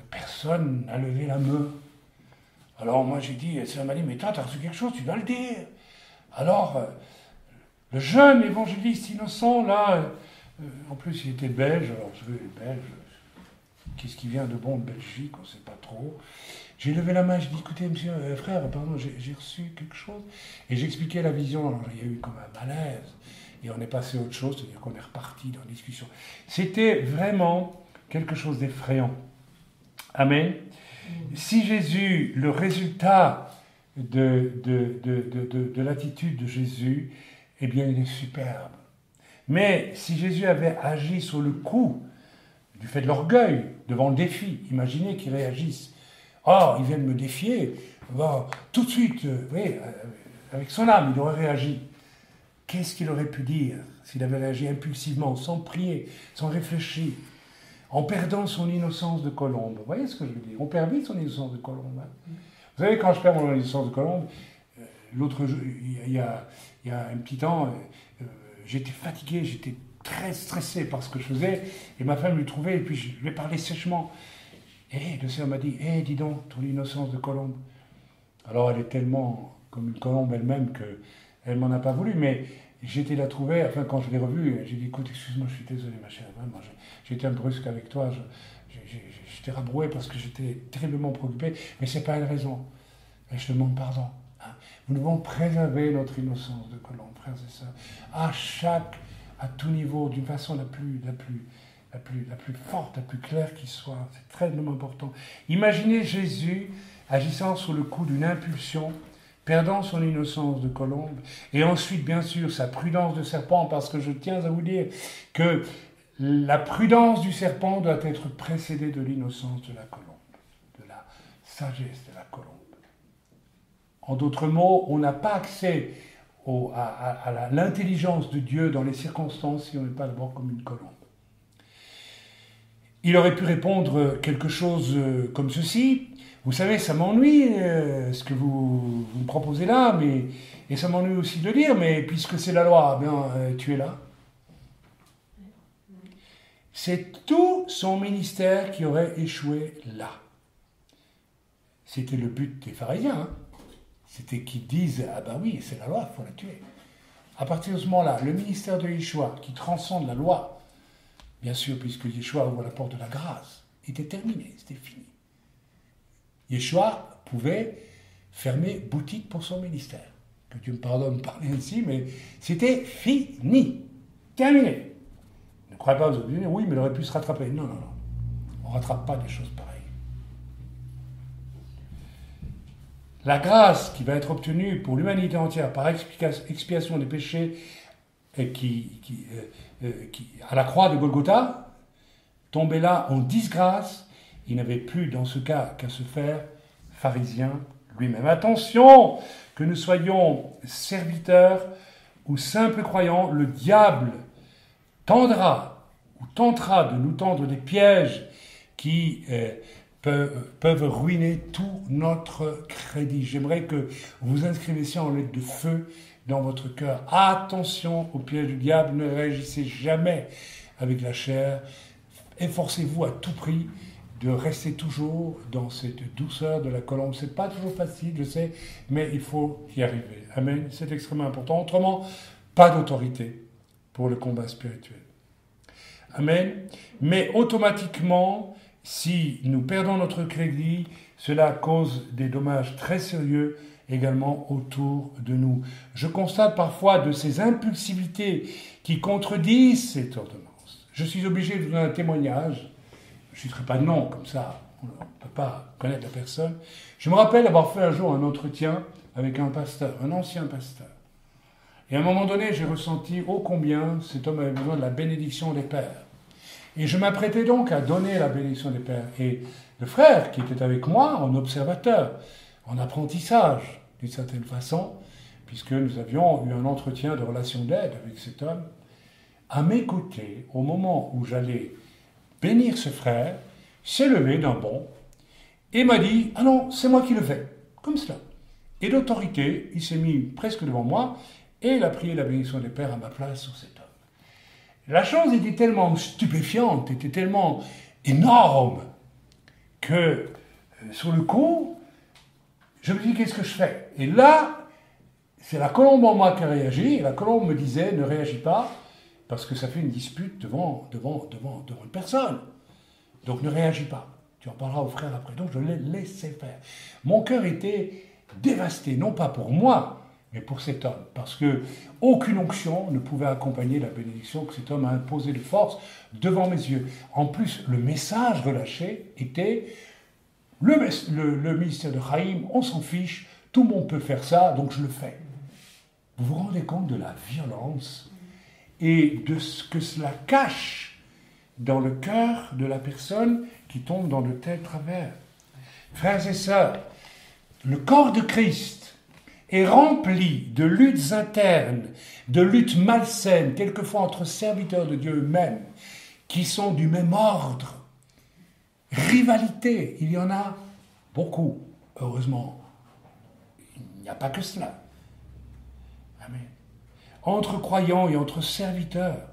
Personne n'a levé la main. Alors moi j'ai dit, ça m'a dit, mais toi, tu as reçu quelque chose, tu dois le dire. Alors, le jeune évangéliste innocent, là, en plus il était belge, alors vous savez, les Belges, qu'est-ce qui vient de bon de Belgique, on ne sait pas trop. J'ai levé la main, j'ai dit, écoutez, monsieur, frère, pardon, j'ai reçu quelque chose. Et j'expliquais la vision, alors il y a eu comme un malaise. Et on est passé à autre chose, c'est-à-dire qu'on est reparti dans la discussion. C'était vraiment quelque chose d'effrayant. Amen. Si Jésus, le résultat de l'attitude de Jésus, eh bien, il est superbe. Mais si Jésus avait agi sur le coup, du fait de l'orgueil, devant le défi, imaginez qu'il réagisse. Oh, il vient de me défier. Bon, tout de suite, avec son âme, il aurait réagi. Qu'est-ce qu'il aurait pu dire s'il avait réagi impulsivement, sans prier, sans réfléchir, en perdant son innocence de colombe? Vous voyez ce que je veux dire? On perd vite son innocence de colombe. Hein. Vous savez, quand je perds mon innocence de colombe, l'autre jour, il y a un petit temps, j'étais fatigué, j'étais très stressé par ce que je faisais, et ma femme lui trouvait, et puis je lui ai parlé sèchement. Et le Seigneur m'a dit, dis donc, ton innocence de colombe. Alors elle est tellement comme une colombe elle-même qu'elle m'en a pas voulu, mais j'ai été la trouver, enfin quand je l'ai revue, j'ai dit, écoute, excuse-moi, je suis désolé ma chère, vraiment, j'ai été un brusque avec toi, je t'ai rabroué parce que j'étais terriblement préoccupé, mais c'est pas une raison. Et je te demande pardon. Hein. Nous devons préserver notre innocence de colombe, frères et sœurs. À chaque à tout niveau, d'une façon la plus forte, la plus claire qui soit. C'est très important. Imaginez Jésus agissant sous le coup d'une impulsion, perdant son innocence de colombe, et ensuite, bien sûr, sa prudence de serpent, parce que je tiens à vous dire que la prudence du serpent doit être précédée de l'innocence de la colombe, de la sagesse de la colombe. En d'autres mots, on n'a pas accès à l'intelligence de Dieu dans les circonstances si on n'est pas d'abord comme une colombe. Il aurait pu répondre quelque chose comme ceci. Vous savez, ça m'ennuie ce que vous me proposez là, et ça m'ennuie aussi de le dire, mais puisque c'est la loi, bien, tu es là. C'est tout son ministère qui aurait échoué là. C'était le but des pharisiens. Hein. C'était qu'ils disent « Ah ben oui, c'est la loi, il faut la tuer ». À partir de ce moment-là, le ministère de Yeshua, qui transcende la loi, bien sûr, puisque Yeshua ouvre la porte de la grâce, était terminé, c'était fini. Yeshua pouvait fermer boutique pour son ministère. Que Dieu me pardonne de parler ainsi, mais c'était fini, terminé. Ne croyez pas, vous allez dire, oui, mais il aurait pu se rattraper. Non. On ne rattrape pas des choses pareilles. La grâce qui va être obtenue pour l'humanité entière par expiation des péchés à la croix de Golgotha, tombait là en disgrâce, il n'avait plus dans ce cas qu'à se faire pharisien lui-même. Attention, que nous soyons serviteurs ou simples croyants, le diable tendra ou tentera de nous tendre des pièges qui peuvent ruiner tout notre crédit. J'aimerais que vous inscriviez ça en lettres de feu dans votre cœur. Attention aux pièges du diable, ne réagissez jamais avec la chair. Efforcez-vous à tout prix de rester toujours dans cette douceur de la colombe. C'est pas toujours facile, je sais, mais il faut y arriver. Amen. C'est extrêmement important. Autrement, pas d'autorité pour le combat spirituel. Amen. Mais automatiquement, si nous perdons notre crédit, cela cause des dommages très sérieux également autour de nous. Je constate parfois de ces impulsivités qui contredisent cette ordonnance. Je suis obligé de vous donner un témoignage. Je ne citerai pas de nom, comme ça, on ne peut pas connaître la personne. Je me rappelle avoir fait un jour un entretien avec un pasteur, un ancien pasteur. Et à un moment donné, j'ai ressenti ô combien cet homme avait besoin de la bénédiction des pères. Et je m'apprêtais donc à donner la bénédiction des pères. Et le frère qui était avec moi, en observateur, en apprentissage, d'une certaine façon, puisque nous avions eu un entretien de relation d'aide avec cet homme, à mes côtés, au moment où j'allais bénir ce frère, s'est levé d'un bond et m'a dit « Ah non, c'est moi qui le fais », comme cela. Et d'autorité, il s'est mis presque devant moi et il a prié la bénédiction des pères à ma place sur cet homme. La chose était tellement stupéfiante, était tellement énorme que sur le coup, je me dis qu'est-ce que je fais? Et là, c'est la colombe en moi qui a réagi, et la colombe me disait ne réagis pas, parce que ça fait une dispute devant une personne. Donc ne réagis pas. Tu en parleras au frère après. Donc je l'ai laissé faire. Mon cœur était dévasté, non pas pour moi, mais pour cet homme. Parce que aucune onction ne pouvait accompagner la bénédiction que cet homme a imposée de force devant mes yeux. En plus, le message relâché était le ministère de Chaim, on s'en fiche, tout le monde peut faire ça, donc je le fais. Vous vous rendez compte de la violence et de ce que cela cache dans le cœur de la personne qui tombe dans de tels travers. Frères et sœurs, le corps de Christ est rempli de luttes internes, de luttes malsaines, quelquefois entre serviteurs de Dieu eux-mêmes, qui sont du même ordre. Rivalité, il y en a beaucoup, heureusement. Il n'y a pas que cela. Amen. Entre croyants et entre serviteurs,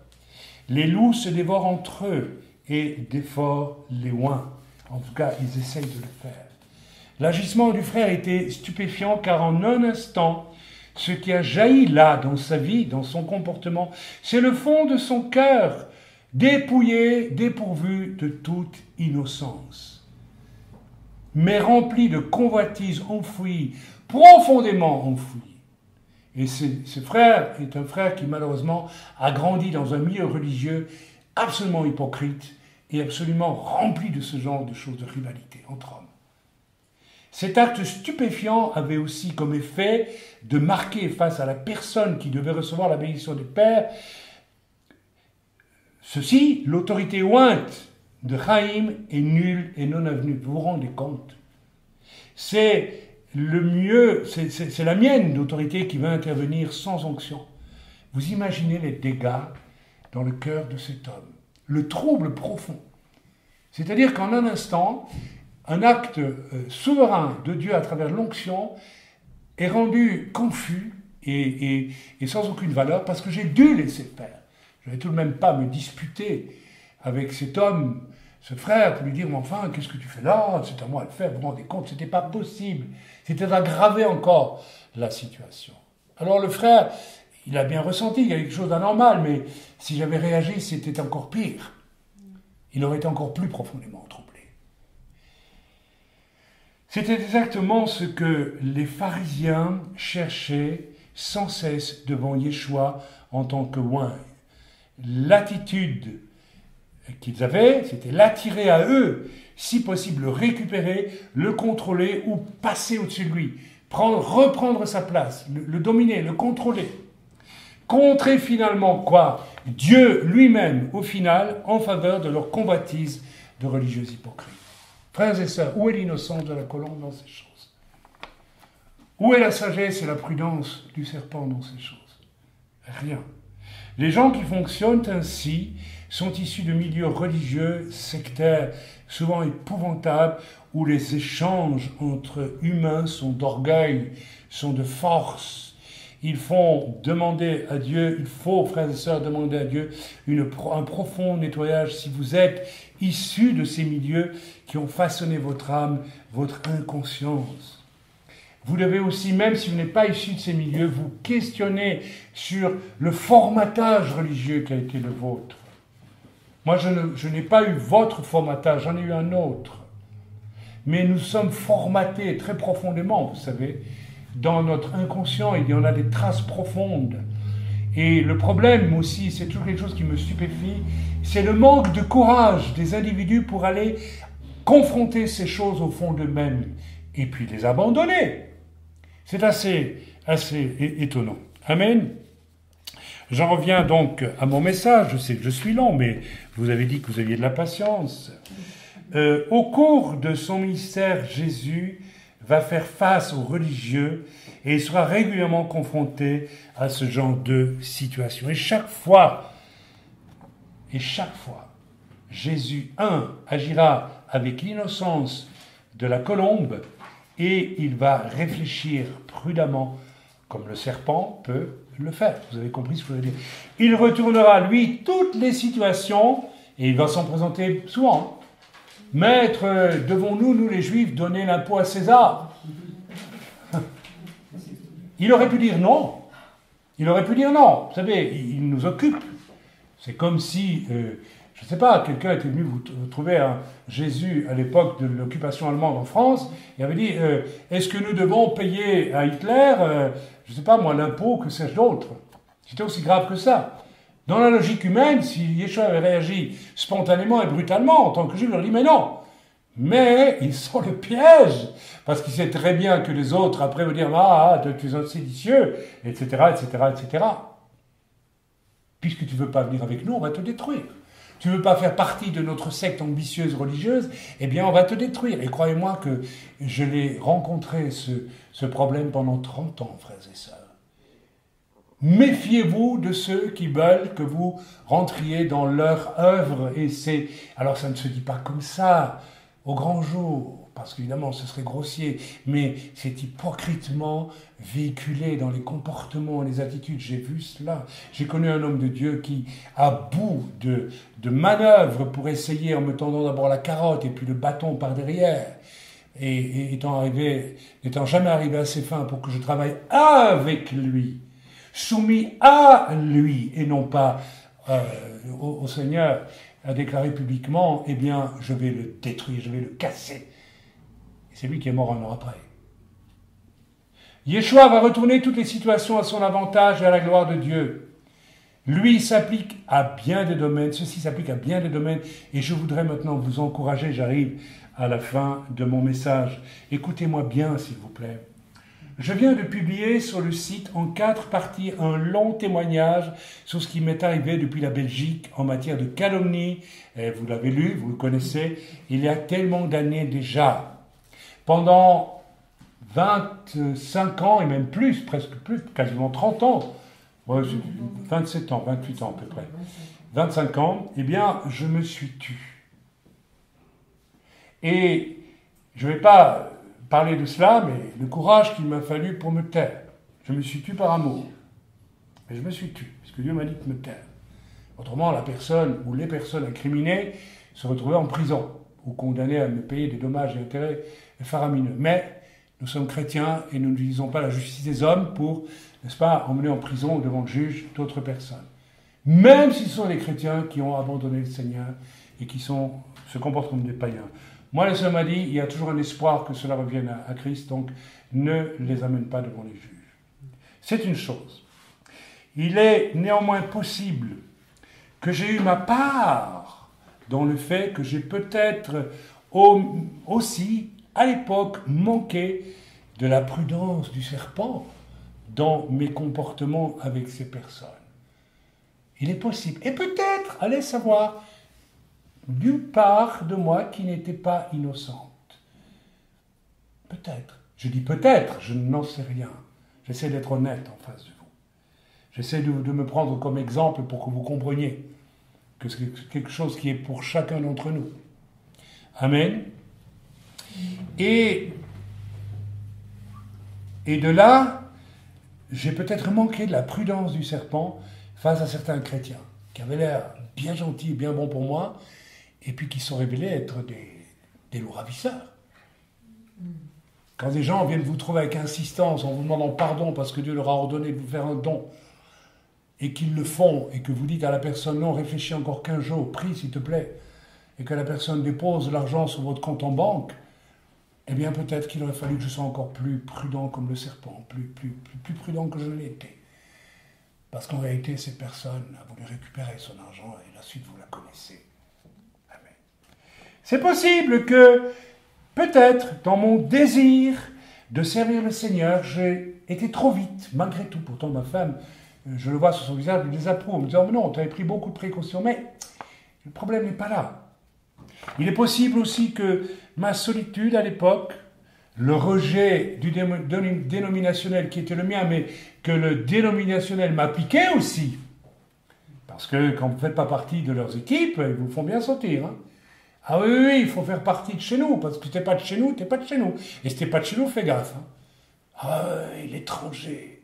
les loups se dévorent entre eux et déforent les oins. En tout cas, ils essayent de le faire. L'agissement du frère était stupéfiant car en un instant, ce qui a jailli là dans sa vie, dans son comportement, c'est le fond de son cœur, dépouillé, dépourvu de toute innocence, mais rempli de convoitises enfouies, profondément enfouies. Et ce frère est un frère qui malheureusement a grandi dans un milieu religieux absolument hypocrite et absolument rempli de ce genre de choses, de rivalité entre hommes. Cet acte stupéfiant avait aussi comme effet de marquer face à la personne qui devait recevoir la bénédiction du Père, ceci, l'autorité ointe de Chaim est nulle et non avenue. Vous vous rendez compte? C'est le mieux, c'est la mienne d'autorité qui va intervenir sans onction. Vous imaginez les dégâts dans le cœur de cet homme, le trouble profond. C'est-à-dire qu'en un instant, un acte souverain de Dieu à travers l'onction est rendu confus et sans aucune valeur parce que j'ai dû laisser faire. Je ne vais tout de même pas me disputer avec cet homme, ce frère, pour lui dire « Mais enfin, qu'est-ce que tu fais là? C'est à moi de le faire, vous vous rendez compte, ce n'était pas possible. » C'était d'aggraver encore la situation. Alors le frère, il a bien ressenti qu'il y avait quelque chose d'anormal, mais si j'avais réagi, c'était encore pire. Il aurait été encore plus profondément troublé. C'était exactement ce que les pharisiens cherchaient sans cesse devant Yeshua en tant que oint. L'attitude qu'ils avaient, c'était l'attirer à eux, si possible le récupérer, le contrôler ou passer au-dessus de lui, reprendre sa place, le dominer, le contrôler. Contrer finalement quoi? Dieu lui-même, au final, en faveur de leur convoitise de religieux hypocrites. Frères et sœurs, où est l'innocence de la colombe dans ces choses? Où est la sagesse et la prudence du serpent dans ces choses? Rien. Les gens qui fonctionnent ainsi sont issus de milieux religieux, sectaires, souvent épouvantables, où les échanges entre humains sont d'orgueil, sont de force. Ils font demander à Dieu, il faut, frères et sœurs, demander à Dieu un profond nettoyage si vous êtes issus de ces milieux qui ont façonné votre âme, votre inconscience. Vous devez aussi, même si vous n'êtes pas issu de ces milieux, vous questionner sur le formatage religieux qui a été le vôtre. Moi, je n'ai pas eu votre formatage, j'en ai eu un autre. Mais nous sommes formatés très profondément, vous savez. Dans notre inconscient, il y en a des traces profondes. Et le problème aussi, c'est toujours quelque chose qui me stupéfie, c'est le manque de courage des individus pour aller confronter ces choses au fond d'eux-mêmes et puis les abandonner. C'est assez étonnant. Amen. J'en reviens donc à mon message. Je sais que je suis long, mais vous avez dit que vous aviez de la patience. Au cours de son ministère, Jésus va faire face aux religieux et il sera régulièrement confronté à ce genre de situation. Et chaque fois, Jésus, agira avec l'innocence de la colombe et il va réfléchir prudemment, comme le serpent peut le faire. Vous avez compris ce que je veux dire. Il retournera, lui, toutes les situations et il va s'en présenter souvent. Maître, devons-nous, nous les Juifs, donner l'impôt à César? Il aurait pu dire non. Il aurait pu dire non. Vous savez, il nous occupe. C'est comme si, je ne sais pas, quelqu'un était venu vous trouver un Jésus à l'époque de l'occupation allemande en France et avait dit, est-ce que nous devons payer à Hitler, je ne sais pas moi, l'impôt, que sais-je d'autre? C'était aussi grave que ça. Dans la logique humaine, si Yeshua avait réagi spontanément et brutalement, en tant que Juif, il leur dit, mais non. Mais ils sont le piège, parce qu'il sait très bien que les autres, après, vont dire, tu es un séditieux, etc., etc., etc. Puisque tu ne veux pas venir avec nous, on va te détruire. Tu ne veux pas faire partie de notre secte ambitieuse religieuse, eh bien, on va te détruire. Et croyez-moi que je l'ai rencontré, ce problème, pendant 30 ans, frères et sœurs. Méfiez-vous de ceux qui veulent que vous rentriez dans leur œuvre. Alors, ça ne se dit pas comme ça, au grand jour, parce qu'évidemment, ce serait grossier, mais c'est hypocritement véhiculé dans les comportements et les attitudes. J'ai vu cela. J'ai connu un homme de Dieu qui, à bout de manœuvres pour essayer, en me tendant d'abord la carotte et puis le bâton par derrière, et n'étant jamais arrivé à ses fins pour que je travaille avec lui, soumis à lui et non pas au Seigneur, a déclaré publiquement, eh bien, je vais le détruire, je vais le casser. Et c'est lui qui est mort un an après. Yeshua va retourner toutes les situations à son avantage et à la gloire de Dieu. Lui s'applique à bien des domaines, ceci s'applique à bien des domaines, et je voudrais maintenant vous encourager, j'arrive à la fin de mon message. Écoutez-moi bien, s'il vous plaît. Je viens de publier sur le site en 4 parties un long témoignage sur ce qui m'est arrivé depuis la Belgique en matière de calomnie. Et vous l'avez lu, vous le connaissez, il y a tellement d'années déjà. Pendant 25 ans et même plus, presque plus, quasiment 30 ans, 27 ans, 28 ans à peu près, 25 ans, eh bien, je me suis tu. Et je ne vais pas parler de cela, mais le courage qu'il m'a fallu pour me taire. Je me suis tu par amour. Mais je me suis tu, parce que Dieu m'a dit de me taire. Autrement, la personne ou les personnes incriminées se retrouvaient en prison ou condamnées à me payer des dommages et intérêts faramineux. Mais nous sommes chrétiens et nous n'utilisons pas la justice des hommes pour, n'est-ce pas, emmener en prison ou devant le juge d'autres personnes. Même si ce sont les chrétiens qui ont abandonné le Seigneur et qui se comportent comme des païens. Moi, le Seigneur m'a dit, il y a toujours un espoir que cela revienne à Christ, donc ne les amène pas devant les juges. C'est une chose. Il est néanmoins possible que j'ai eu ma part dans le fait que j'ai peut-être aussi, à l'époque, manqué de la prudence du serpent dans mes comportements avec ces personnes. Il est possible. Et peut-être, allez savoir, d'une part de moi qui n'était pas innocente. Peut-être. Je dis peut-être, je n'en sais rien. J'essaie d'être honnête en face de vous. J'essaie de me prendre comme exemple pour que vous compreniez que c'est quelque chose qui est pour chacun d'entre nous. Amen. Et de là, j'ai peut-être manqué de la prudence du serpent face à certains chrétiens qui avaient l'air bien gentils et bien bons pour moi, et puis qui sont révélés être des loups ravisseurs. Quand des gens viennent vous trouver avec insistance en vous demandant pardon parce que Dieu leur a ordonné de vous faire un don, et qu'ils le font, et que vous dites à la personne, non, réfléchis encore 15 jours, prie s'il te plaît, et que la personne dépose l'argent sur votre compte en banque, eh bien peut-être qu'il aurait fallu que je sois encore plus prudent comme le serpent, plus prudent que je ne l'étais. Parce qu'en réalité, cette personne a voulu récupérer son argent, et la suite, vous la connaissez. Amen. C'est possible que, peut-être, dans mon désir de servir le Seigneur, j'ai été trop vite, malgré tout. Pourtant, ma femme, je le vois sur son visage, elle désapprouve, en me disant, mais non, tu avais pris beaucoup de précautions, mais le problème n'est pas là. Il est possible aussi que ma solitude à l'époque, le rejet du dénominationnel qui était le mien, mais que le dénominationnel m'appliquait aussi, parce que quand vous ne faites pas partie de leurs équipes, ils vous font bien sortir. Hein. Ah oui, il faut faire partie de chez nous, parce que tu n'es pas de chez nous, tu n'es pas de chez nous. Et si tu n'es pas de chez nous, fais gaffe. Hein. Ah oui, l'étranger.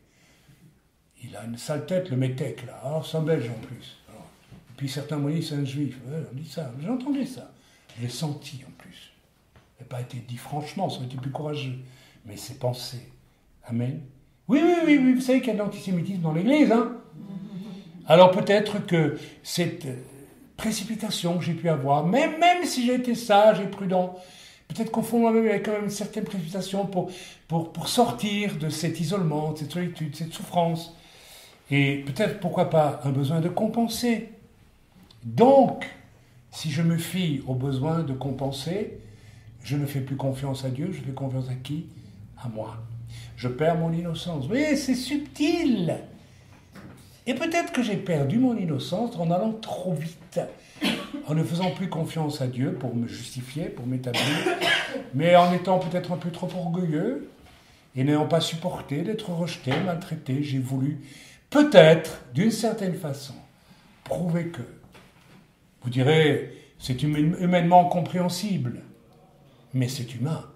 Il a une sale tête, le métèque, là. Alors, c'est un Belge en plus. Alors, et puis certains m'ont dit, c'est un juif. Ouais, on dit ça. J'ai entendu ça. Je l'ai senti en plus. Ça n'a pas été dit franchement, ça aurait été plus courageux. Mais c'est pensé. Amen. Oui, vous savez qu'il y a de l'antisémitisme dans l'Église, hein. Alors peut-être que cette précipitation que j'ai pu avoir, même si j'ai été sage et prudent, peut-être qu'au fond moi-même, il y avait quand même une certaine précipitation pour sortir de cet isolement, de cette solitude, de cette souffrance. Et peut-être, pourquoi pas, un besoin de compenser. Donc, si je me fie au besoin de compenser, je ne fais plus confiance à Dieu, je fais confiance à qui? À moi. Je perds mon innocence. Vous voyez, c'est subtil. Et peut-être que j'ai perdu mon innocence en allant trop vite, en ne faisant plus confiance à Dieu pour me justifier, pour m'établir, mais en étant peut-être un peu trop orgueilleux et n'ayant pas supporté d'être rejeté, maltraité, j'ai voulu peut-être, d'une certaine façon, prouver que. Vous direz, c'est humainement compréhensible, mais c'est humain,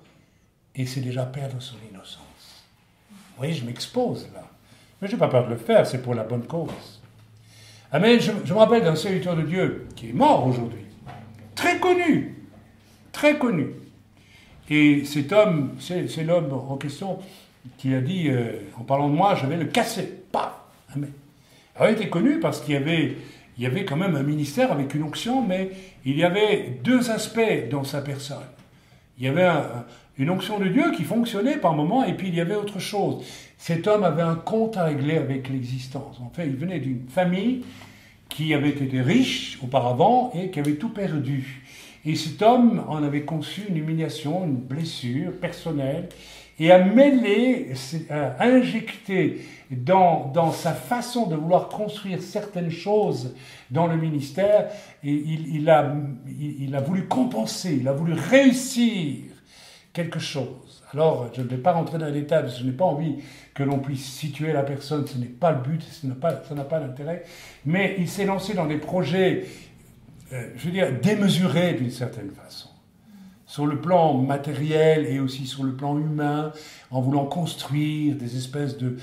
et c'est déjà perdre son innocence. Vous voyez, je m'expose là. Mais je n'ai pas peur de le faire, c'est pour la bonne cause. Amen. Je me rappelle d'un serviteur de Dieu qui est mort aujourd'hui. Très connu. Très connu. Et cet homme, c'est l'homme en question qui a dit, en parlant de moi, je vais le casser. Paf. Amen. Alors, il était connu parce qu'il y avait quand même un ministère avec une onction, mais il y avait deux aspects dans sa personne. Il y avait Une onction de Dieu qui fonctionnait par moments, et puis il y avait autre chose. Cet homme avait un compte à régler avec l'existence. En fait, il venait d'une famille qui avait été riche auparavant et qui avait tout perdu. Et cet homme en avait conçu une humiliation, une blessure personnelle, et a mêlé, a injecté dans sa façon de vouloir construire certaines choses dans le ministère, et il a voulu compenser, il a voulu réussir quelque chose. Alors, je ne vais pas rentrer dans les détails, parce que je n'ai pas envie que l'on puisse situer la personne, ce n'est pas le but, ça n'a pas d'intérêt, mais il s'est lancé dans des projets, je veux dire, démesurés d'une certaine façon, sur le plan matériel et aussi sur le plan humain, en voulant construire des espèces de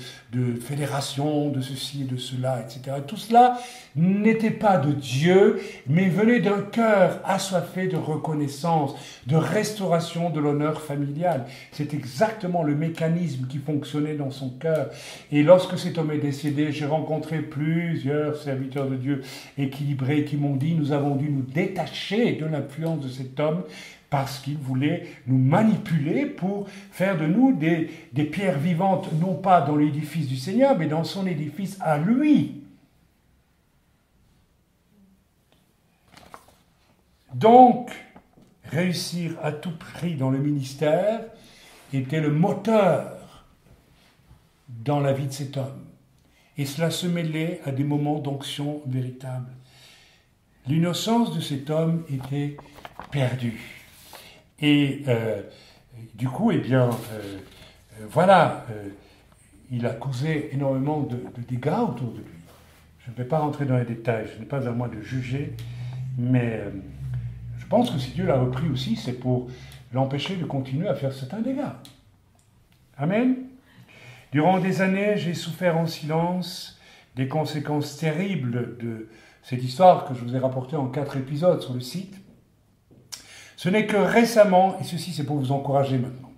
fédérations, de ceci et de cela, etc. Tout cela n'était pas de Dieu, mais venait d'un cœur assoiffé de reconnaissance, de restauration de l'honneur familial. C'est exactement le mécanisme qui fonctionnait dans son cœur. Et lorsque cet homme est décédé, j'ai rencontré plusieurs serviteurs de Dieu équilibrés qui m'ont dit, nous avons dû nous détacher de l'influence de cet homme, parce qu'il voulait nous manipuler pour faire de nous des pierres vivantes, non pas dans l'édifice du Seigneur, mais dans son édifice à lui. Donc, réussir à tout prix dans le ministère était le moteur dans la vie de cet homme. Et cela se mêlait à des moments d'onction véritable. L'innocence de cet homme était perdue. Et du coup, eh bien, voilà, il a causé énormément de dégâts autour de lui. Je ne vais pas rentrer dans les détails, ce n'est pas à moi de juger, mais je pense que si Dieu l'a repris aussi, c'est pour l'empêcher de continuer à faire certains dégâts. Amen. Durant des années, j'ai souffert en silence des conséquences terribles de cette histoire que je vous ai rapportée en 4 épisodes sur le site. Ce n'est que récemment, et ceci c'est pour vous encourager maintenant,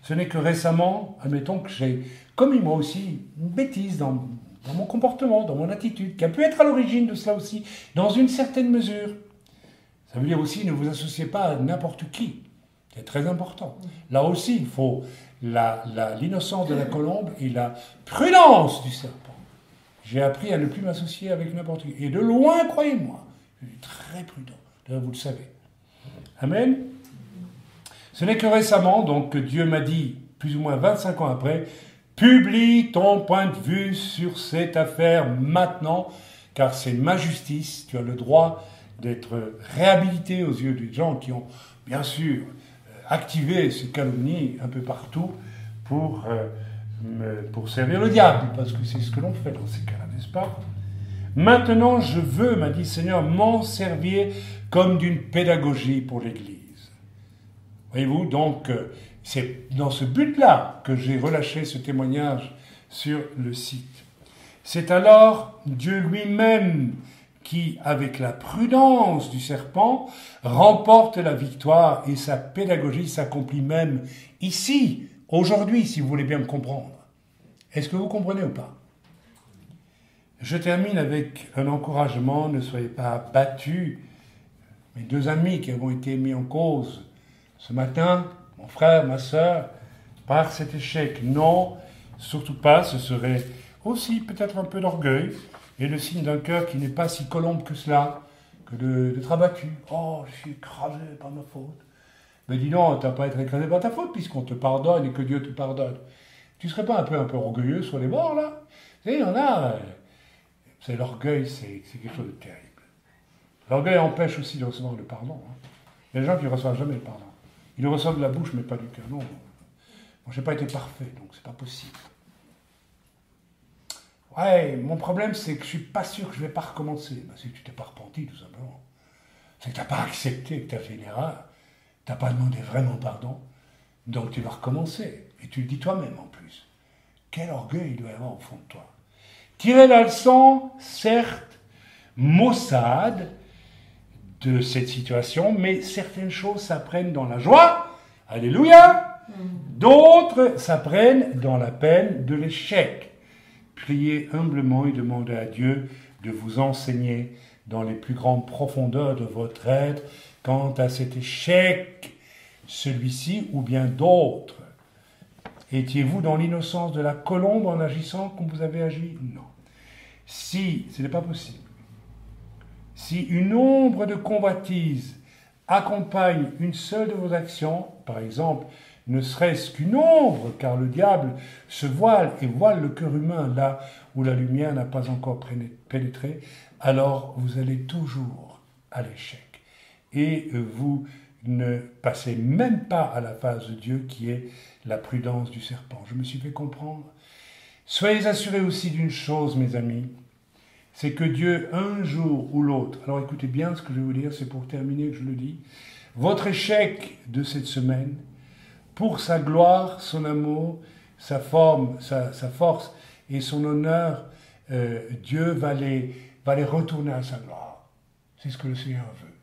ce n'est que récemment, admettons que j'ai commis moi aussi une bêtise dans mon comportement, dans mon attitude, qui a pu être à l'origine de cela aussi, dans une certaine mesure. Ça veut dire aussi, ne vous associez pas à n'importe qui. C'est très important. Là aussi, il faut l'innocence de la colombe et la prudence du serpent. J'ai appris à ne plus m'associer avec n'importe qui. Et de loin, croyez-moi, je suis très prudent. D'ailleurs, vous le savez. Amen. Ce n'est que récemment, donc, que Dieu m'a dit, plus ou moins 25 ans après, publie ton point de vue sur cette affaire maintenant, car c'est ma justice. Tu as le droit d'être réhabilité aux yeux des gens qui ont, bien sûr, activé ces calomnies un peu partout pour servir le diable, parce que c'est ce que l'on fait dans ces cas-là, n'est-ce pas? Maintenant, je veux, m'a dit le Seigneur, m'en servir comme d'une pédagogie pour l'Église. Voyez-vous, donc, c'est dans ce but-là que j'ai relâché ce témoignage sur le site. C'est alors Dieu lui-même qui, avec la prudence du serpent, remporte la victoire et sa pédagogie s'accomplit même ici, aujourd'hui, si vous voulez bien me comprendre. Est-ce que vous comprenez ou pas? Je termine avec un encouragement, ne soyez pas abattus. Mes 2 amis qui ont été mis en cause ce matin, mon frère, ma sœur, par cet échec. Non, surtout pas, ce serait aussi peut-être un peu d'orgueil et le signe d'un cœur qui n'est pas si colombe que cela, que d'être abattu. Oh, je suis écrasé par ma faute. Mais dis donc, tu n'as pas à être écrasé par ta faute puisqu'on te pardonne et que Dieu te pardonne. Tu ne serais pas un peu orgueilleux sur les bords, là? Vous savez, il y en a... C'est l'orgueil, c'est quelque chose de terrible. L'orgueil empêche aussi de recevoir le pardon. Hein. Il y a des gens qui ne reçoivent jamais le pardon. Ils le reçoivent de la bouche, mais pas du cœur. Non, moi, je n'ai pas été parfait, donc c'est pas possible. Ouais, mon problème, c'est que je suis pas sûr que je vais pas recommencer. Ben, c'est que tu t'es pas repenti, tout simplement. C'est que tu n'as pas accepté que tu as fait une erreur. Tu n'as pas demandé vraiment pardon. Donc tu vas recommencer. Et tu le dis toi-même, en plus. Quel orgueil il doit y avoir au fond de toi. Tirer la leçon, certes, maussade de cette situation, mais certaines choses s'apprennent dans la joie, alléluia, d'autres s'apprennent dans la peine de l'échec. Priez humblement et demandez à Dieu de vous enseigner dans les plus grandes profondeurs de votre être quant à cet échec celui-ci ou bien d'autres? Étiez-vous dans l'innocence de la colombe en agissant comme vous avez agi? Non. Si, ce n'est pas possible. Si une ombre de convoitise accompagne une seule de vos actions, par exemple, ne serait-ce qu'une ombre, car le diable se voile et voile le cœur humain là où la lumière n'a pas encore pénétré, alors vous allez toujours à l'échec. Et vous ne passez même pas à la phase de Dieu qui est la prudence du serpent. Je me suis fait comprendre. Soyez assurés aussi d'une chose, mes amis, c'est que Dieu, un jour ou l'autre, alors écoutez bien ce que je vais vous dire, c'est pour terminer que je le dis, votre échec de cette semaine, pour sa gloire, son amour, sa forme, sa force et son honneur, Dieu va les retourner à sa gloire. C'est ce que le Seigneur veut.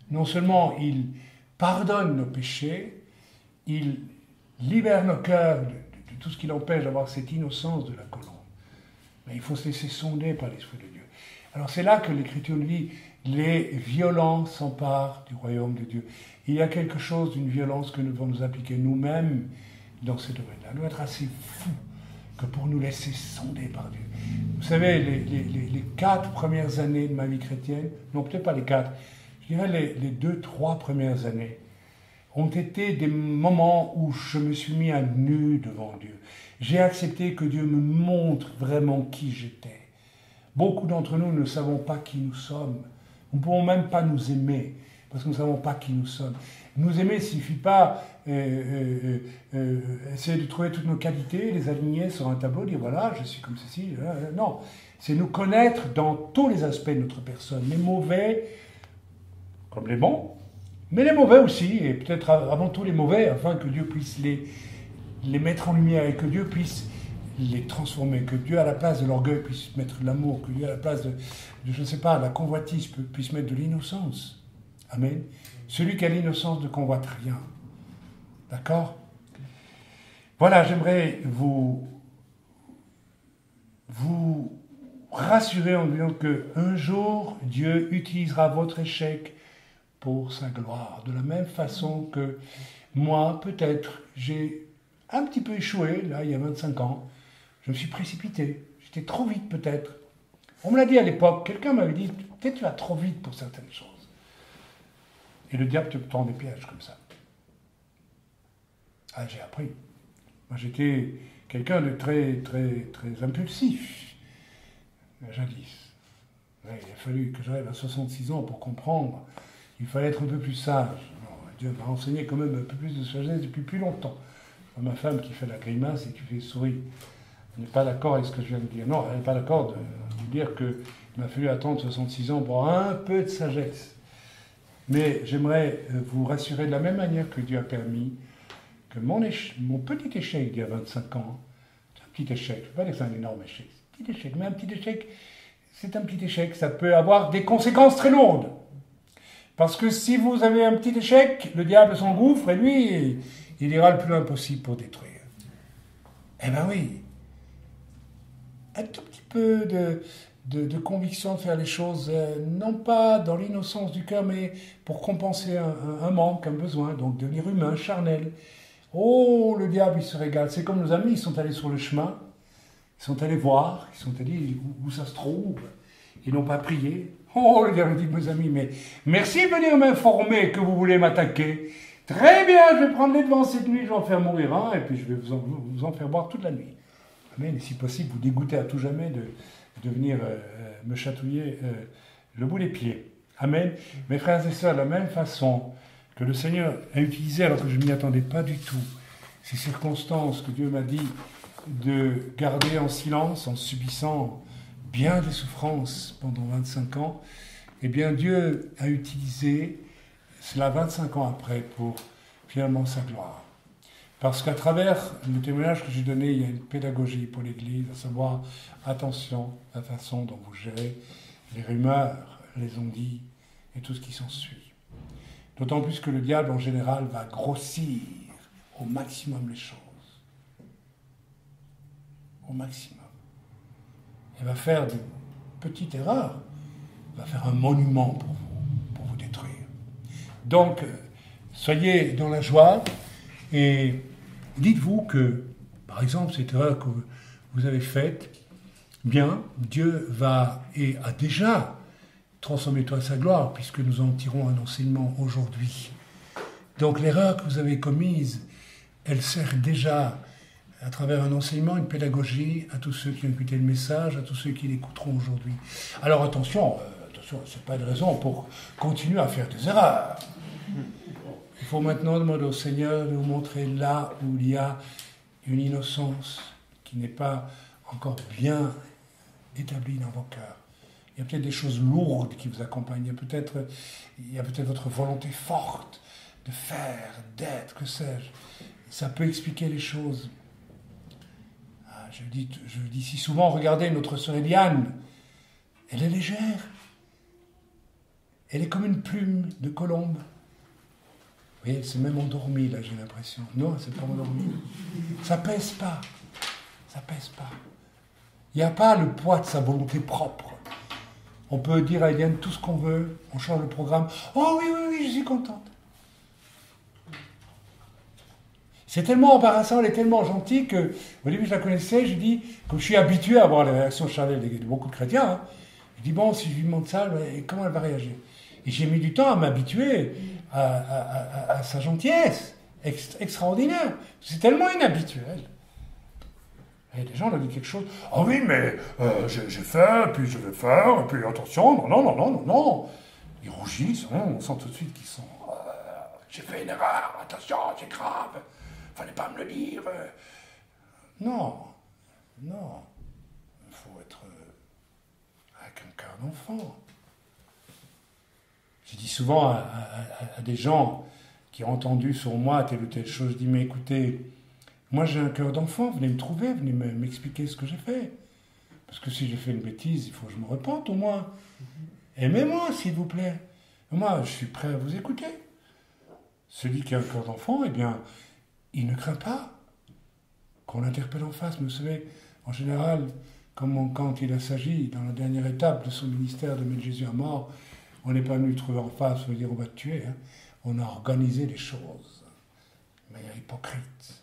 Non seulement il pardonne nos péchés, il libère nos cœurs de tout ce qui l'empêche d'avoir cette innocence de la colombe. Mais il faut se laisser sonder par l'Esprit de Dieu. Alors c'est là que l'Écriture nous dit, les violents s'emparent du royaume de Dieu. Il y a quelque chose d'une violence que nous devons nous appliquer nous-mêmes dans ce domaine-là. Nous être assez fous que pour nous laisser sonder par Dieu. Vous savez, les 4 premières années de ma vie chrétienne, non peut-être pas les 4, je dirais les 2-3 premières années, ont été des moments où je me suis mis à nu devant Dieu. J'ai accepté que Dieu me montre vraiment qui j'étais. Beaucoup d'entre nous ne savons pas qui nous sommes. Nous ne pouvons même pas nous aimer, parce que nous ne savons pas qui nous sommes. Nous aimer ne signifie pas essayer de trouver toutes nos qualités, les aligner sur un tableau, dire voilà, je suis comme ceci. Non, c'est nous connaître dans tous les aspects de notre personne, les mauvais comme les bons, mais les mauvais aussi, et peut-être avant tout les mauvais, afin que Dieu puisse les mettre en lumière et que Dieu puisse les transformer, que Dieu à la place de l'orgueil puisse mettre de l'amour, que Dieu à la place de je ne sais pas, la convoitise puisse mettre de l'innocence. Amen. Celui qui a l'innocence ne convoite rien. D'accord? Voilà, j'aimerais vous rassurer en disant qu'un jour, Dieu utilisera votre échec pour sa gloire. De la même façon que moi, peut-être, j'ai un petit peu échoué, là, il y a 25 ans. Je me suis précipité. J'étais trop vite, peut-être. On me l'a dit à l'époque. Quelqu'un m'avait dit, peut-être tu vas trop vite pour certaines choses. Et le diable te tend des pièges comme ça. Ah, j'ai appris. Moi, j'étais quelqu'un de très, très, très impulsif, jadis. Ouais, il a fallu que j'arrive à 66 ans pour comprendre. Il fallait être un peu plus sage. Non, Dieu m'a enseigné quand même un peu plus de sagesse depuis plus longtemps. Ma femme qui fait la grimace et qui fait sourire. Elle n'est pas d'accord avec ce que je viens de dire. Non, elle n'est pas d'accord de dire qu'il m'a fallu attendre 66 ans pour avoir un peu de sagesse. Mais j'aimerais vous rassurer de la même manière que Dieu a permis que mon petit échec d'il y a 25 ans, c'est un petit échec, je ne veux pas dire que c'est un énorme échec, c'est un petit échec, mais un petit échec, c'est un petit échec, ça peut avoir des conséquences très lourdes. Parce que si vous avez un petit échec, le diable s'engouffre et lui, il ira le plus loin possible pour détruire. Eh bien oui, un tout petit peu de conviction de faire les choses, non pas dans l'innocence du cœur, mais pour compenser un manque, un besoin, donc devenir humain, charnel. Oh, le diable, il se régale. C'est comme nos amis, ils sont allés sur le chemin, ils sont allés voir, ils sont allés où ça se trouve, ils n'ont pas prié. Oh, le diable dit, mes amis, mais merci de venir m'informer que vous voulez m'attaquer. Très bien, je vais prendre les devants cette nuit, je vais en faire mourir un, et puis je vais vous en faire boire toute la nuit. Amen, et si possible, vous dégoûter à tout jamais de venir me chatouiller le bout des pieds. Amen. Mes frères et sœurs, de la même façon que le Seigneur a utilisé, alors que je ne m'y attendais pas du tout, ces circonstances que Dieu m'a dit de garder en silence, en subissant bien des souffrances pendant 25 ans, eh bien Dieu a utilisé cela 25 ans après pour finalement sa gloire. Parce qu'à travers le témoignage que j'ai donné, il y a une pédagogie pour l'Église, à savoir, attention à la façon dont vous gérez les rumeurs, les on-dit et tout ce qui s'ensuit. D'autant plus que le diable, en général, va grossir au maximum les choses. Au maximum. Il va faire de petites erreurs. Il va faire un monument pour vous détruire. Donc, soyez dans la joie et dites-vous que, par exemple, cette erreur que vous avez faite, bien, Dieu va et a déjà transformé toi à sa gloire, puisque nous en tirons un enseignement aujourd'hui. Donc l'erreur que vous avez commise, elle sert déjà, à travers un enseignement, une pédagogie, à tous ceux qui ont écouté le message, à tous ceux qui l'écouteront aujourd'hui. Alors attention, ce n'est pas une raison pour continuer à faire des erreurs. Il faut maintenant demander au Seigneur de vous montrer là où il y a une innocence qui n'est pas encore bien établie dans vos cœurs. Il y a peut-être des choses lourdes qui vous accompagnent. Il y a peut-être votre volonté forte de faire, d'être, que sais-je. Ça peut expliquer les choses. Je dis si souvent, regardez notre sœur Eliane. Elle est légère. Elle est comme une plume de colombe. Vous voyez, elle s'est même endormie, là, j'ai l'impression. Non, elle ne s'est pas endormie. Ça pèse pas. Ça pèse pas. Il n'y a pas le poids de sa volonté propre. On peut dire à Eliane tout ce qu'on veut, on change le programme. Oh oui, je suis contente. C'est tellement embarrassant, elle est tellement gentille que, au début je la connaissais, j'ai dit, comme je suis habitué à voir les réactions charnelles de beaucoup de chrétiens, hein, je dis bon, si je lui demande ça, comment elle va réagir? Et j'ai mis du temps à m'habituer à sa gentillesse extraordinaire. C'est tellement inhabituel. Et des gens leur disent quelque chose. Ah oui, mais j'ai fait, puis je vais faire, et puis attention, non. Ils rougissent, on sent tout de suite qu'ils sont. J'ai fait une erreur, attention, c'est grave. Fallait pas me le dire. Non. Il faut être avec un cœur d'enfant. Je dis souvent à des gens qui ont entendu sur moi telle ou telle chose, je dis mais écoutez, moi j'ai un cœur d'enfant, venez me trouver, venez m'expliquer ce que j'ai fait. Parce que si j'ai fait une bêtise, il faut que je me repente au moins. Aimez-moi s'il vous plaît. Moi je suis prêt à vous écouter. Celui qui a un cœur d'enfant, eh bien, il ne craint pas qu'on l'interpelle en face. Mais vous savez, en général, quand il s'agit, dans la dernière étape de son ministère, de mettre Jésus à mort, on n'est pas venu le trouver en face, on veut dire on va te tuer. Hein. On a organisé les choses de manière hypocrite,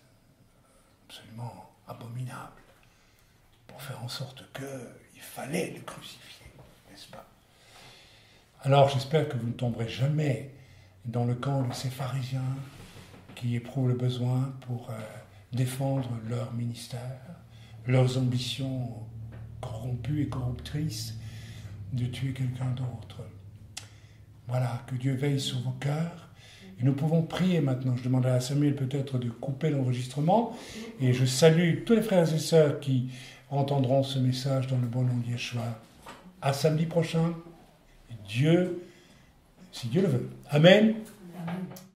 absolument abominable, pour faire en sorte qu'il fallait le crucifier, n'est-ce pas? Alors j'espère que vous ne tomberez jamais dans le camp de ces pharisiens qui éprouvent le besoin pour défendre leur ministère, leurs ambitions corrompues et corruptrices de tuer quelqu'un d'autre. Voilà, que Dieu veille sur vos cœurs. Et nous pouvons prier maintenant. Je demanderai à Samuel peut-être de couper l'enregistrement. Et je salue tous les frères et sœurs qui entendront ce message dans le bon nom de Yeshua. À samedi prochain. Dieu, si Dieu le veut. Amen.